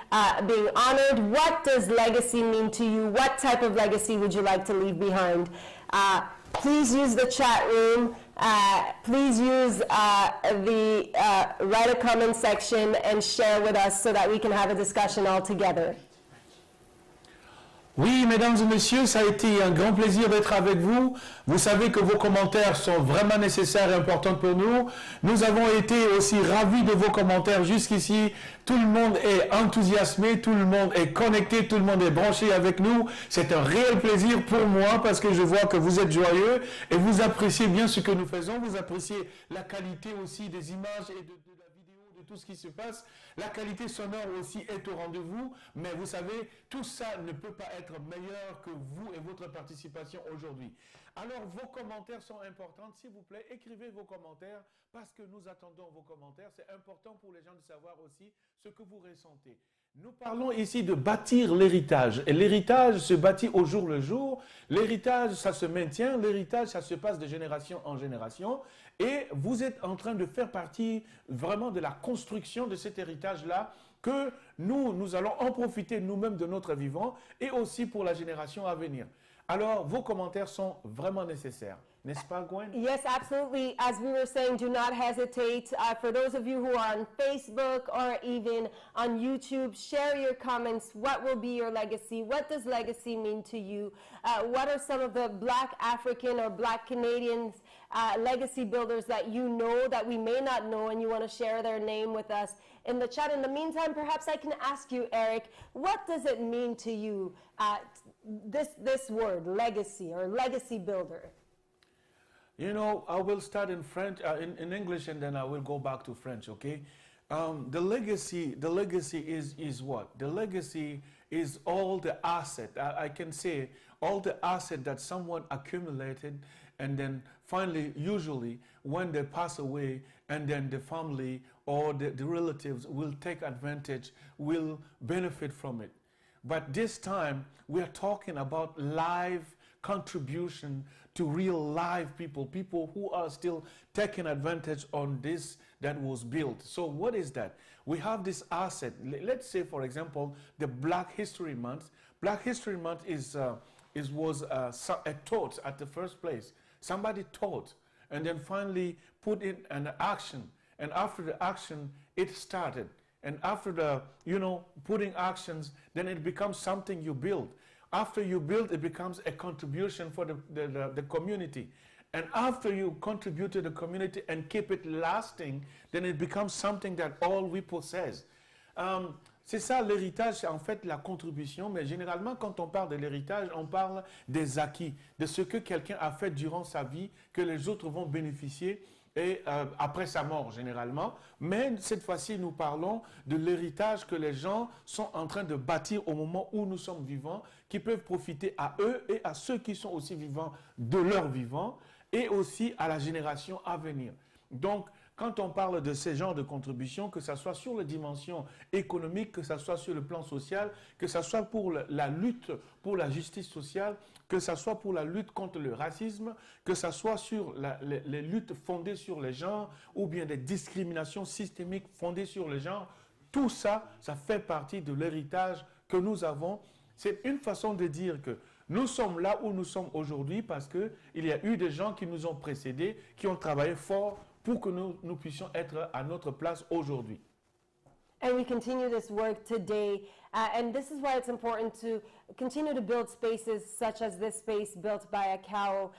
Speaker 2: being honored? What does legacy mean to you? What type of legacy would you like to leave behind? Please use the chat room. Please use the write a comment section and share with us so that we can have a discussion all together.
Speaker 1: Oui, mesdames et messieurs, ça a été un grand plaisir d'être avec vous. Vous savez que vos commentaires sont vraiment nécessaires et importants pour nous. Nous avons été aussi ravis de vos commentaires jusqu'ici. Tout le monde est enthousiasmé, tout le monde est connecté, tout le monde est branché avec nous. C'est un réel plaisir pour moi parce que je vois que vous êtes joyeux et vous appréciez bien ce que nous faisons. Vous appréciez la qualité aussi des images et de la vidéo, de tout ce qui se passe. La qualité sonore aussi est au rendez-vous, mais vous savez, tout ça ne peut pas être meilleur que vous et votre participation aujourd'hui. Alors, vos commentaires sont importants. S'il vous plaît, écrivez vos commentaires parce que nous attendons vos commentaires. C'est important pour les gens de savoir aussi ce que vous ressentez. Nous parlons ici de bâtir l'héritage. Et l'héritage se bâtit au jour le jour. L'héritage, ça se maintient. L'héritage, ça se passe de génération en génération. Et vous êtes en train de faire partie vraiment de la construction de cet héritage-là que nous allons en profiter nous-mêmes de notre vivant et aussi pour la génération à venir. Alors, vos commentaires sont vraiment nécessaires. N'est-ce pas, Gwen?
Speaker 2: Yes, absolutely. As we were saying, do not hesitate. For those of you who are on Facebook or even on YouTube, share your comments. What will be your legacy? What does legacy mean to you? What are some of the Black African or Black Canadians legacy builders that you know that we may not know and you want to share their name with us in the chat. In the meantime, perhaps I can ask you, Eric, what does it mean to you, this word, legacy or legacy builder?
Speaker 1: You know, I will start in French, in English, and then I will go back to French, okay? The legacy is what? The legacy is all the asset. I can say all the asset that someone accumulated, and then finally, usually, when they pass away, and then the family or the relatives will take advantage, will benefit from it. But this time, we are talking about live contribution to real live people, people who are still taking advantage on this that was built. So what is that? We have this asset. Let's say, for example, the Black History Month. Black History Month was a thought at the first place. Somebody thought and then finally put in an action. And after the action, it started. And after the, putting actions, then it becomes something you build. After you build, it becomes a contribution for the community. And after you contribute to the community and keep it lasting, then it becomes something that all we possess. C'est ça l'héritage, c'est en fait la contribution, mais généralement quand on parle de l'héritage, on parle des acquis, de ce que quelqu'un a fait durant sa vie, que les autres vont bénéficier et après sa mort généralement. Mais cette fois-ci, nous parlons de l'héritage que les gens sont en train de bâtir au moment où nous sommes vivants, qui peuvent profiter à eux et à ceux qui sont aussi vivants de leur vivant et aussi à la génération à venir. Donc, quand on parle de ces genres de contributions, que ce soit sur la dimension économique, que ce soit sur le plan social, que ce soit pour la lutte pour la justice sociale, que ce soit pour la lutte contre le racisme, que ce soit sur les luttes fondées sur les genres ou bien des discriminations systémiques fondées sur les genres, tout ça, ça fait partie de l'héritage que nous avons. C'est une façon de dire que nous sommes là où nous sommes aujourd'hui parce qu'il y a eu des gens qui nous ont précédés, qui ont travaillé fort pour que nous puissions être à notre place aujourd'hui.
Speaker 2: And we continue this work today, and this is why it's important to continue to build spaces such as this space built by ACAO.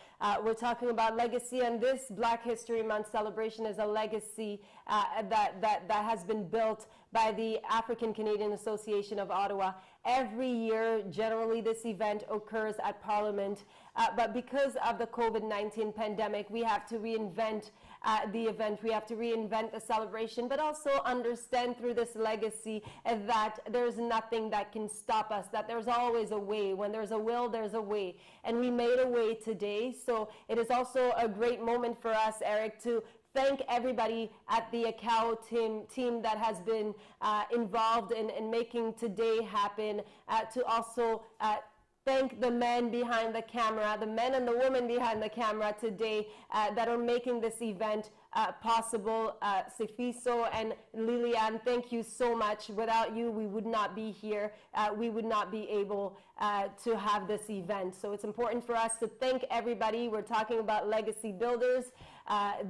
Speaker 2: We're talking about legacy, and this Black History Month celebration is a legacy that has been built by the African Canadian Association of Ottawa. Every year, generally, this event occurs at Parliament, but because of the COVID-19 pandemic, we have to reinvent the event. We have to reinvent the celebration, but also understand through this legacy that there's nothing that can stop us, that there's always a way. When there's a will, there's a way. And we made a way today, so it is also a great moment for us, Eric, to thank everybody at the ACAO team that has been involved in making today happen, to also thank the men behind the camera, the men and the women behind the camera today that are making this event possible. Sifiso and Liliane, thank you so much. Without you, we would not be here. We would not be able to have this event. So it's important for us to thank everybody. We're talking about legacy builders.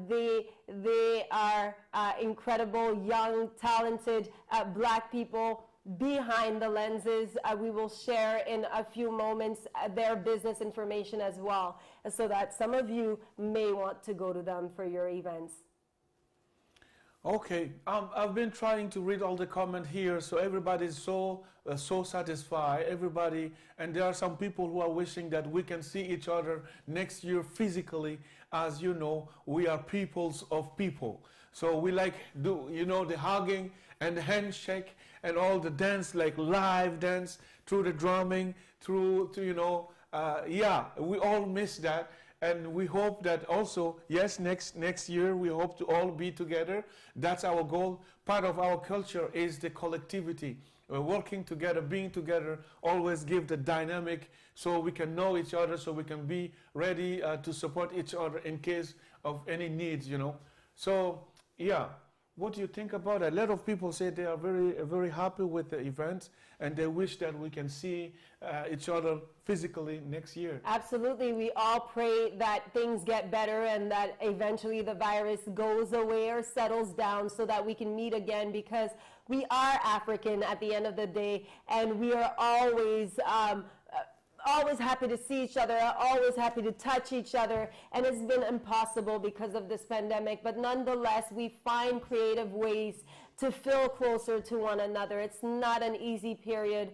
Speaker 2: They are incredible, young, talented Black people behind the lenses. We will share in a few moments their business information as well, so that some of you may want to go to them for your events.
Speaker 1: Okay, I've been trying to read all the comments here, so everybody's so satisfied, everybody, and there are some people who are wishing that we can see each other next year physically. As you know, we are peoples of people, so we like the hugging and the handshake and all the dance, like live dance, through the drumming, yeah, we all miss that. And we hope that also, yes, next year we hope to all be together. That's our goal. Part of our culture is the collectivity. Working together, being together, always give the dynamic so we can know each other, so we can be ready to support each other in case of any needs, So, yeah. What do you think about it? A lot of people say they are very, very happy with the event and they wish that we can see each other physically next year.
Speaker 2: Absolutely. We all pray that things get better and that eventually the virus goes away or settles down so that we can meet again, because we are African at the end of the day, and we are always always happy to see each other, always happy to touch each other, and it's been impossible because of this pandemic. But nonetheless, we find creative ways to feel closer to one another. It's not an easy period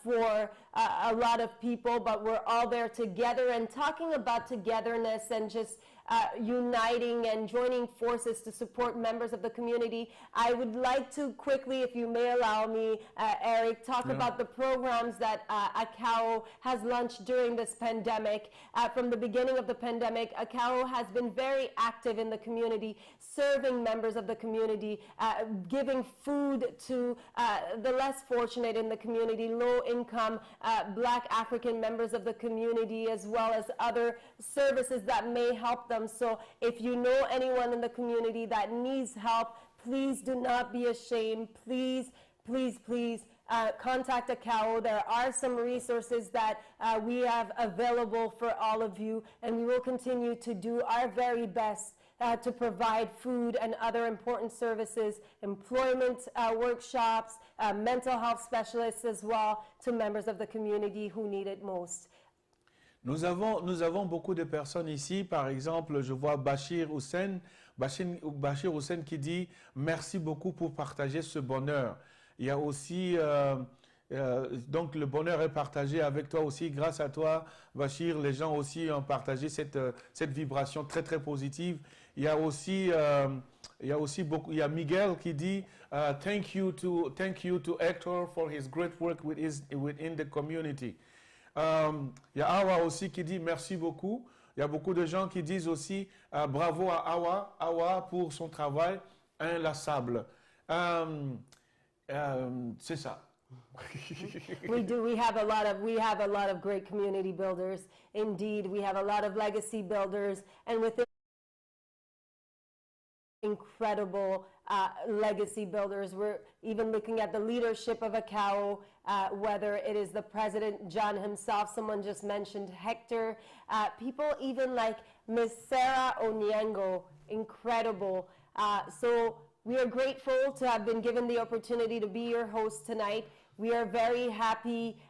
Speaker 2: for a lot of people, but we're all there together, and talking about togetherness and just uniting and joining forces to support members of the community. I would like to quickly, if you may allow me, Eric, talk about the programs that ACAO has launched during this pandemic. From the beginning of the pandemic, ACAO has been very active in the community, serving members of the community, giving food to the less fortunate in the community, low-income Black African members of the community, as well as other services that may help them. So if you know anyone in the community that needs help, please do not be ashamed. Please, please, please contact ACAO. There are some resources that we have available for all of you, and we will continue to do our very best to provide food and other important services, employment workshops, mental health specialists as well, to members of the community who need it most.
Speaker 1: Nous avons beaucoup de personnes ici. Par exemple, je vois Bachir Hussein qui dit « Merci beaucoup pour partager ce bonheur ». Il y a aussi, donc le bonheur est partagé avec toi aussi. Grâce à toi, Bachir, les gens aussi ont partagé cette vibration très très positive. Il y a aussi beaucoup, il y a Miguel qui dit thank you to Hector for his great work within the community. Il y a Awa aussi qui dit merci beaucoup. Il y a beaucoup de gens qui disent aussi bravo à Awa pour son travail inlassable. C'est ça.
Speaker 2: We have a lot of great community builders. Indeed, we have a lot of legacy builders, and within incredible legacy builders. We're even looking at the leadership of ACAO, whether it is the president, John himself, someone just mentioned Hector, people even like Ms. Sarah Onyango, incredible. So we are grateful to have been given the opportunity to be your host tonight. We are very happy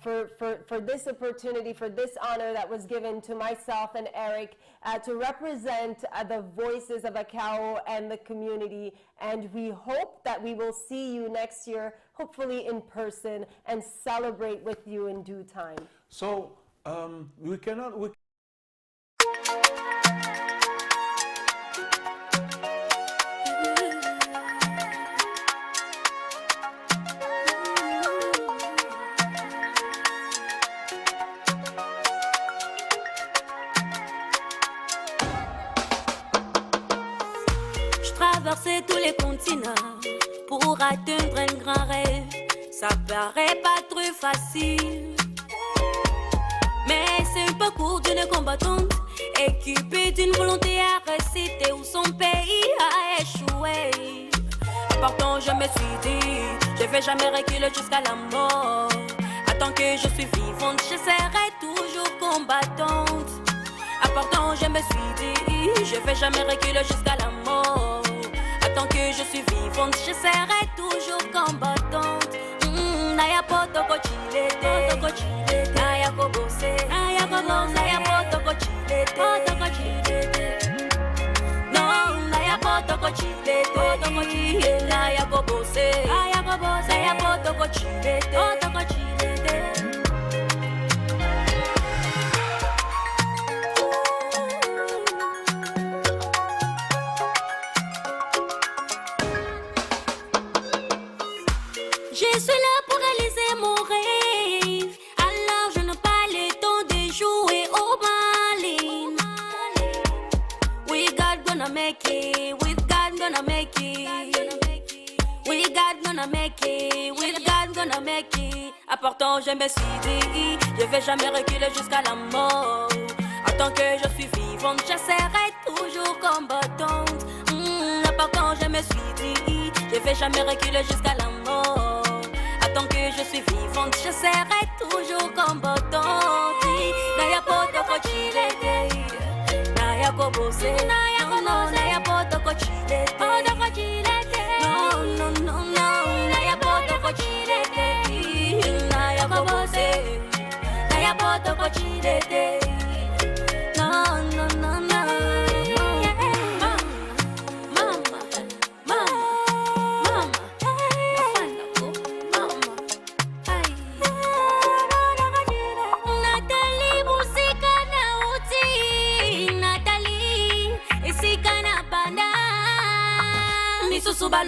Speaker 2: for this opportunity, for this honor that was given to myself and Eric to represent the voices of ACAO and the community. And we hope that we will see you next year, hopefully in person, and celebrate with you in due time.
Speaker 1: So we cannot...
Speaker 8: Traverser tous les continents pour atteindre un grand rêve, ça paraît pas trop facile. Mais c'est un parcours d'une combattante, équipée d'une volonté à réciter où son pays a échoué. Pourtant je me suis dit, je vais jamais reculer jusqu'à la mort. Tant que je suis vivante, je serai toujours combattante. Pourtant je me suis dit, je vais jamais reculer jusqu'à la mort. Tant que je suis vivante, je serai toujours combattante. Naya poto ko chilete, naya ko bose, naya poto ko chilete, no, naya poto ko chilete, naya ko bose, naya poto ko chilete. Je suis là pour réaliser mon rêve, alors je n'ai pas le temps de jouer au bowling. We God gonna make it, with God gonna make it. We God gonna make it, with God gonna make it. Pourtant je me suis dit, je vais jamais reculer jusqu'à la mort. Tant que je suis vivante, je serai toujours combattante. Pourtant je me suis dit, je vais jamais reculer jusqu'à la mort. Tant que je suis vivante, je serai toujours combattante. Naya poto ko chilete, naya ko bose, naya poto ko chilete, no, no, no, no, naya poto ko chilete, naya ko bose, naya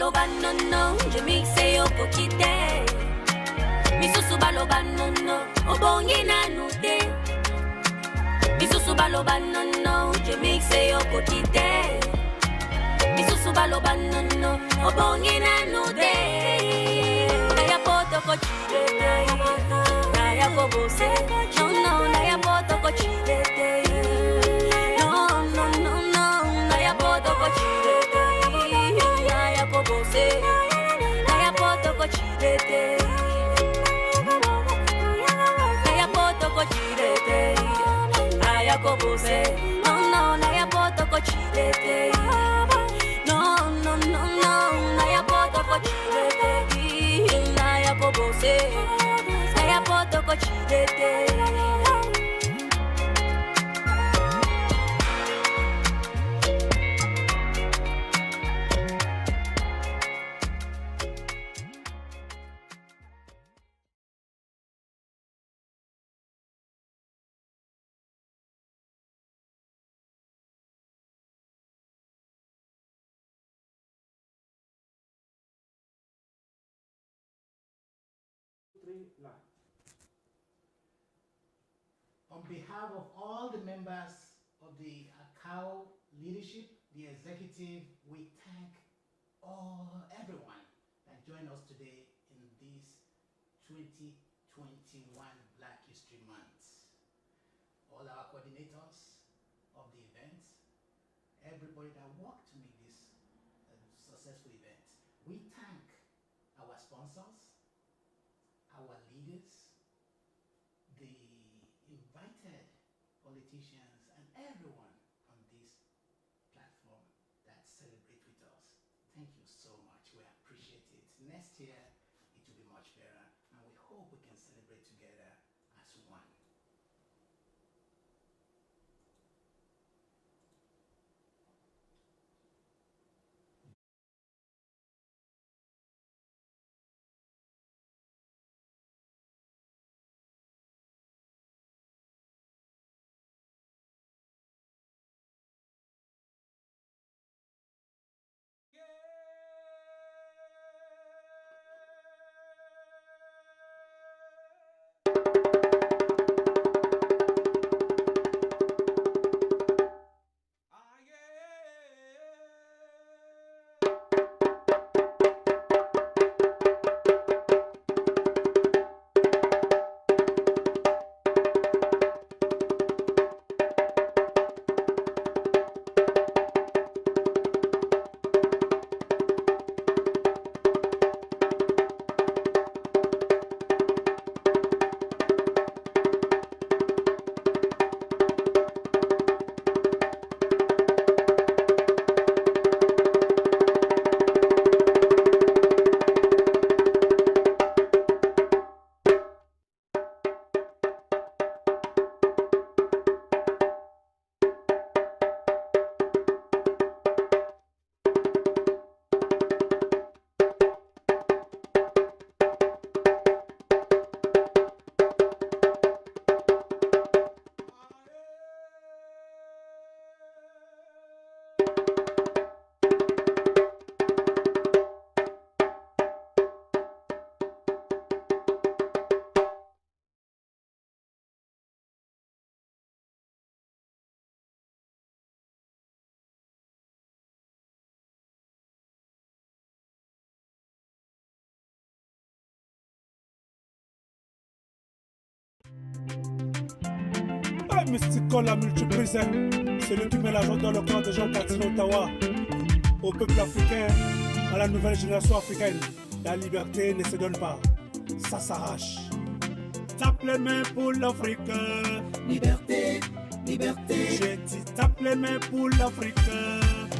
Speaker 8: baloba non non, je mixe yo kokite. Misusu baloba non non, obongi na nude. Misusu baloba non non, je mixe yo kokite. Misusu baloba non non, obongi na nude. Naya poto kochite, naya kobose, no no, naya poto kochite. No no no no, naya poto kochite, naya kobose, naya poto kochite. Naya poto kochite, naya kobose, no no, naya poto kochite. No no no no, naya poto kochite, naya kobose, naya poto kochite.
Speaker 3: On behalf of all the members of the ACAO leadership, the executive, we thank everyone that joined us today in this 2021 Black History Month. All our coordinators of the event, everybody that worked to make this a successful event. We thank our sponsors, our leaders, the invited politicians, and everyone on this platform that celebrate with us. Thank you so much. We appreciate it. Next year, it will be much better, and we hope we can celebrate together as one.
Speaker 4: Mystical la multiprise, c'est lui qui met la joie dans le cœur des gens partis d'Ottawa. Au peuple africain, à la nouvelle génération africaine, la liberté ne se donne pas, ça s'arrache. Tape les mains pour l'Afrique.
Speaker 5: Liberté, liberté.
Speaker 4: J'ai dit tape les mains pour l'Afrique.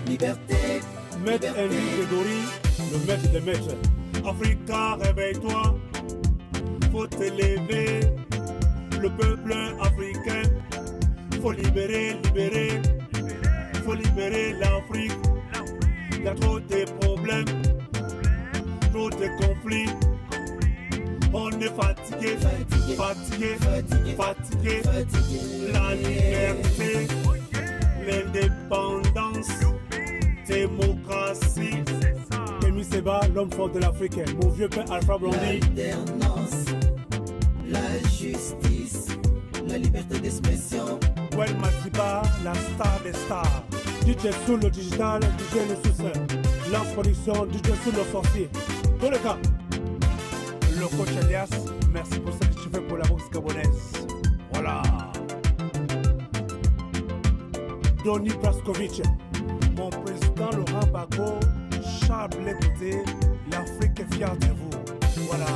Speaker 5: Liberté.
Speaker 4: Maître Henry Grégory, le maître des maîtres. Africa, réveille-toi, faut te lever. Le peuple africain, faut libérer, libérer. Faut libérer l'Afrique. Il y a trop de problèmes, trop de conflits. On est fatigué, fatigué, fatigué, fatigué, fatigué. La liberté, l'indépendance, démocratie, et Kémy Séba, l'homme fort de l'Afrique, mon vieux père Alpha Blondy.
Speaker 5: L'alternance, la justice, la liberté d'expression.
Speaker 4: Well Matiba, la star des stars. DJ Soul le digital, DJ le sous-seul. Lance Production, DJ Soul le sorcier. Dans le cas, le coach Elias, merci pour ce que tu fais pour la boxe gabonaise. Voilà. Donny Praskovic, mon président Laurent Gbagbo, Charles Blébouté, l'Afrique est fière de vous. Voilà.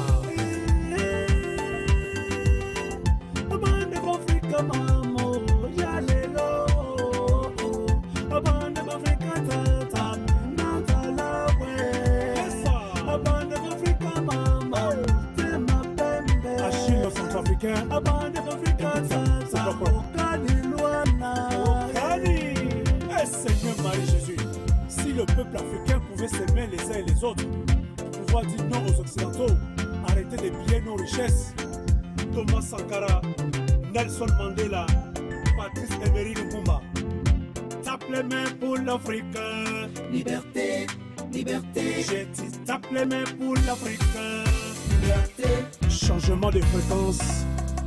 Speaker 4: Achille le centrafricain, Seigneur Marie-Jésus, si le peuple africain pouvait s'aimer les uns et les autres, pouvoir dire non aux Occidentaux, arrêter de piller nos richesses, Thomas Sankara, Nelson Mandela, Patrice Emery Lumumba, tape les mains pour l'Afrique.
Speaker 5: Liberté, liberté.
Speaker 4: J'ai dit tape les mains pour l'Afrique.
Speaker 5: Liberté.
Speaker 4: Changement de fréquence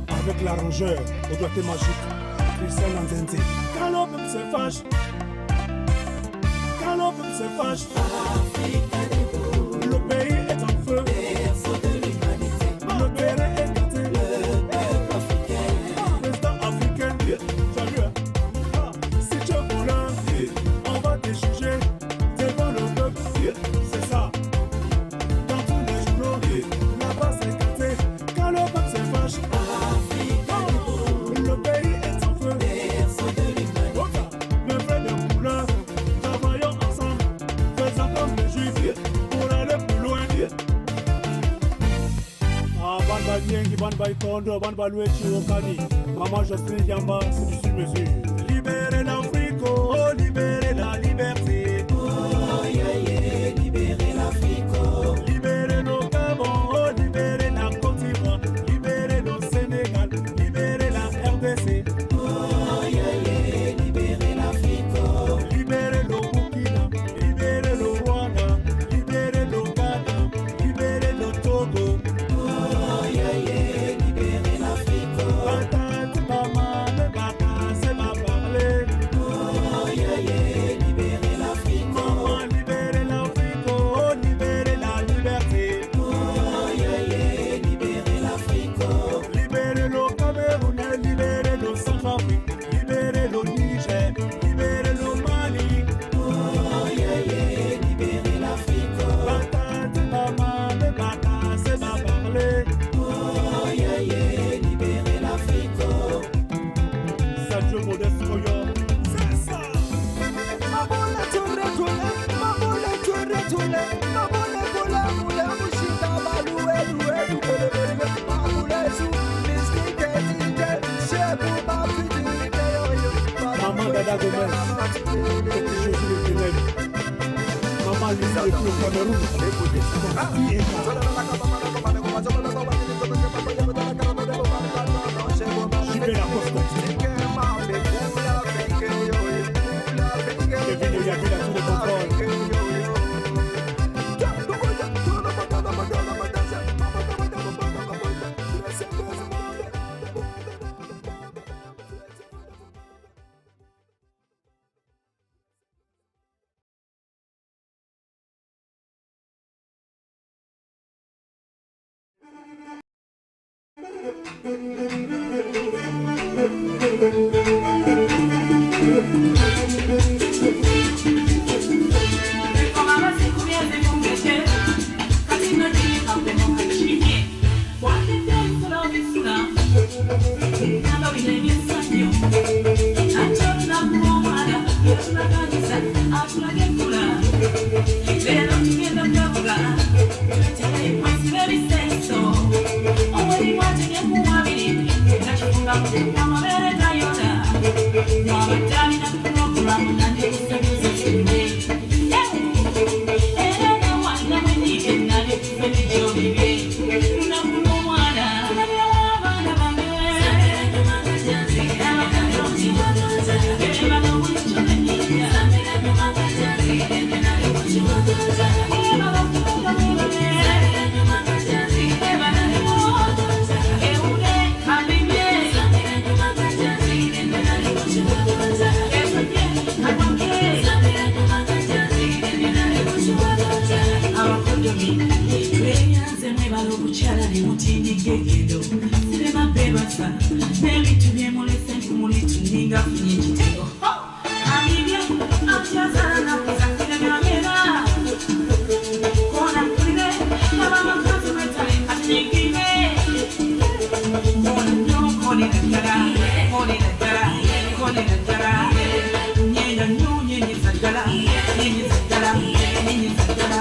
Speaker 4: avec l'arrangeur au doigté magique, Christian Nzente. Quand l'on se fâche, quand l'on se fâche, le pays est en feu. Le terrain est gâté. Le peuple africain. Président africain. Salut. Si tu es voleur, on va te juger devant le peuple. C'est ça. Dans tous les journaux, là-bas c'est gâté. Quand le peuple se fâche, le pays est en feu. Le vrai de couleur, travaillons ensemble, faisons comme les juifs pour aller plus loin. Ban Bayengi, Ban Baikondo, Ban Balouechi, Okani, Maman Jocelyne Yamba, c'est du sur-mesure. Libérez l'Afrique, oh, libérez la liberté.
Speaker 5: Oh, yeah, yeah, libérez l'Afrique.
Speaker 4: Libérez nos Gabon, oh, libérez la Côte d'Ivoire. Libérez nos Sénégal, libérez la RDC.
Speaker 5: Oh, yeah, yeah, libérez l'Afrique.
Speaker 4: Libérez le Burkina, libérez le Rwanda, libérez le Ghana, libérez le Togo.
Speaker 5: Libérez l'Afrique.
Speaker 4: Patate, maman, le bata, c'est ma parler.
Speaker 5: Oh, yeah, yeah, libérez l'Afrique.
Speaker 4: Maman, libérez l'Afrique, oh, libérez la liberté.
Speaker 5: Oh, yeah, yeah, libérez l'Afrique.
Speaker 4: Libérez le Cameroun, libérez le Centrafrique, libérez le Niger, libérez le Mali.
Speaker 5: Oh, yeah, yeah, libérez l'Afrique.
Speaker 4: Patate, maman, le bata, c'est ma parler.
Speaker 5: Oh, yeah, yeah, libérez l'Afrique.
Speaker 4: Sadio Modeste Koyo, c'est ça.
Speaker 5: Mabola tourne, mabola tourne, mabola bola bola mushita baluwe luwe luwe mabola su miskike tike shebu mafiti keyo.
Speaker 4: Maman Dada Gomez, petit Jésus le Guinée. Maman Lisa depuis le Cameroun. J'y vais la Costa. Kevin Oyabila sous le contrôle.
Speaker 5: Vamos a ver el mwebala okukyala ne mutindiga egendo sirema bebasa n'ebintu byemulese nkumulituninga funye ekitego amibya atyazala nakuzakire byamera kona mpulire nabamakazi mwetale katinyigire kona nnyo konera ddala konera ddala konera ddala nyenda nnyo nyenyeza ddala nyenyeza ddala nyenyeza ddala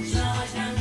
Speaker 8: Sawadanga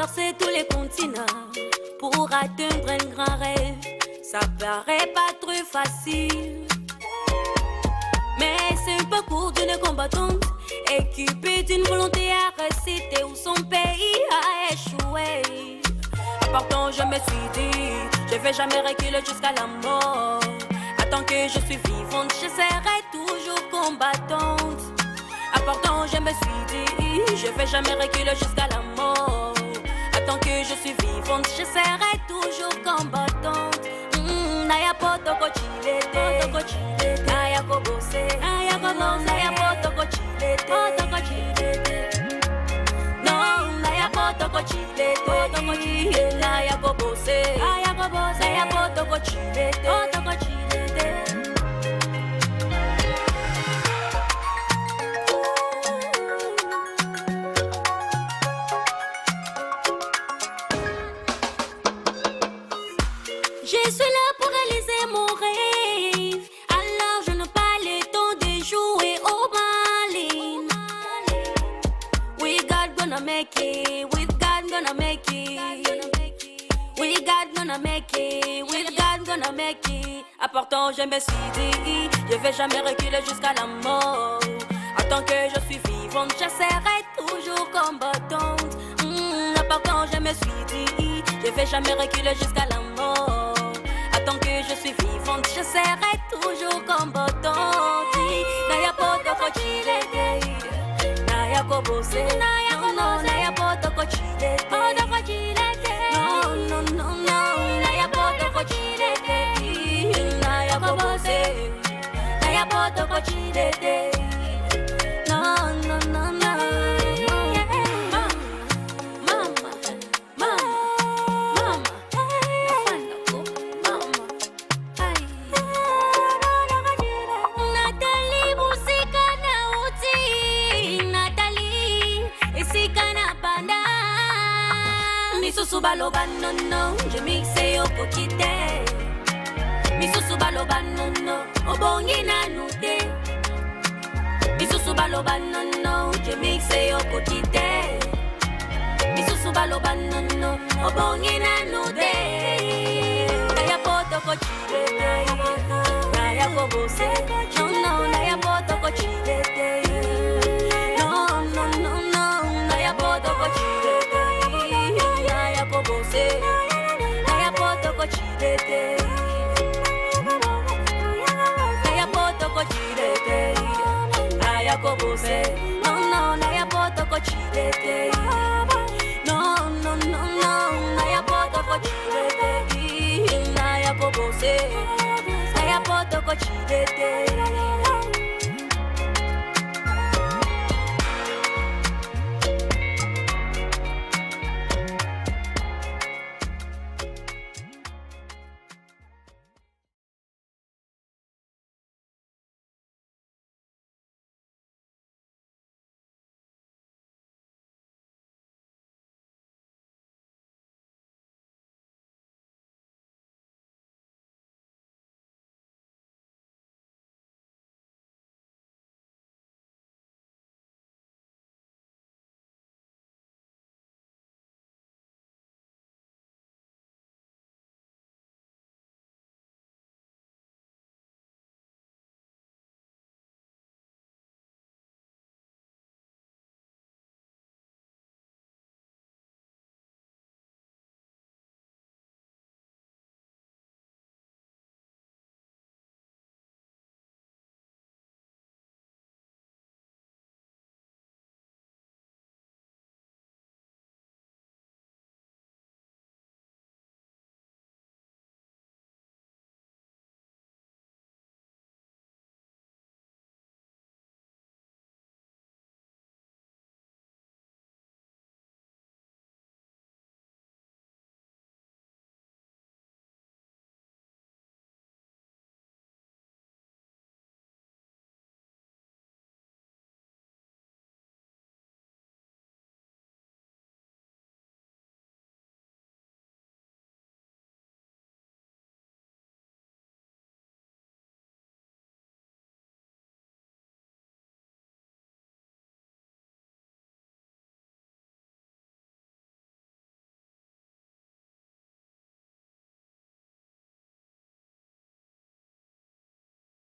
Speaker 8: traverser tous les continents pour atteindre un grand rêve. Ça paraît pas trop facile, mais c'est un parcours d'une combattante équipée d'une volonté à réciter où son pays a échoué. Pourtant je me suis dit, je vais jamais reculer jusqu'à la mort. Tant que je suis vivante, je serai toujours combattante. Pourtant je me suis dit, je vais jamais reculer jusqu'à la mort. Tant que je suis vivante, je serai toujours combattante. Naya poto kochilete, naya kobose, naya poto kochilete. No, naya poto kochilete, naya kobose, naya poto kochilete. Je suis là pour réaliser mon rêve, alors je n'ai pas le temps de jouer au bowling. We God gonna make it, with God gonna make it. We God gonna make it, with God gonna make it. Pourtant je me suis dit, je vais jamais reculer jusqu'à la mort. Tant que je suis vivante, je serai toujours combattante. Pourtant je me suis dit, je vais jamais reculer jusqu'à la mort. Tant que je suis vivante, je serai toujours combattante. Naya poto kochilete, naya kobose, naya poto kochilete, no, naya poto kochilete, naya kobose, naya poto kochilete, no. Misusu baloba no, je mixe yo kokite. Misusu baloba no, obongi na nute. Misusu baloba no, je mixe yo kokite. Misusu baloba no, obongi na nute. Naya poto kochilete, naya kobose, no, naya poto kochilete. No, naya poto kochilete. Naya poto kochilete, naya poto kochilete, naya kobose, no, naya poto kochilete, no, naya poto kochilete, naya kobose, naya poto kochilete.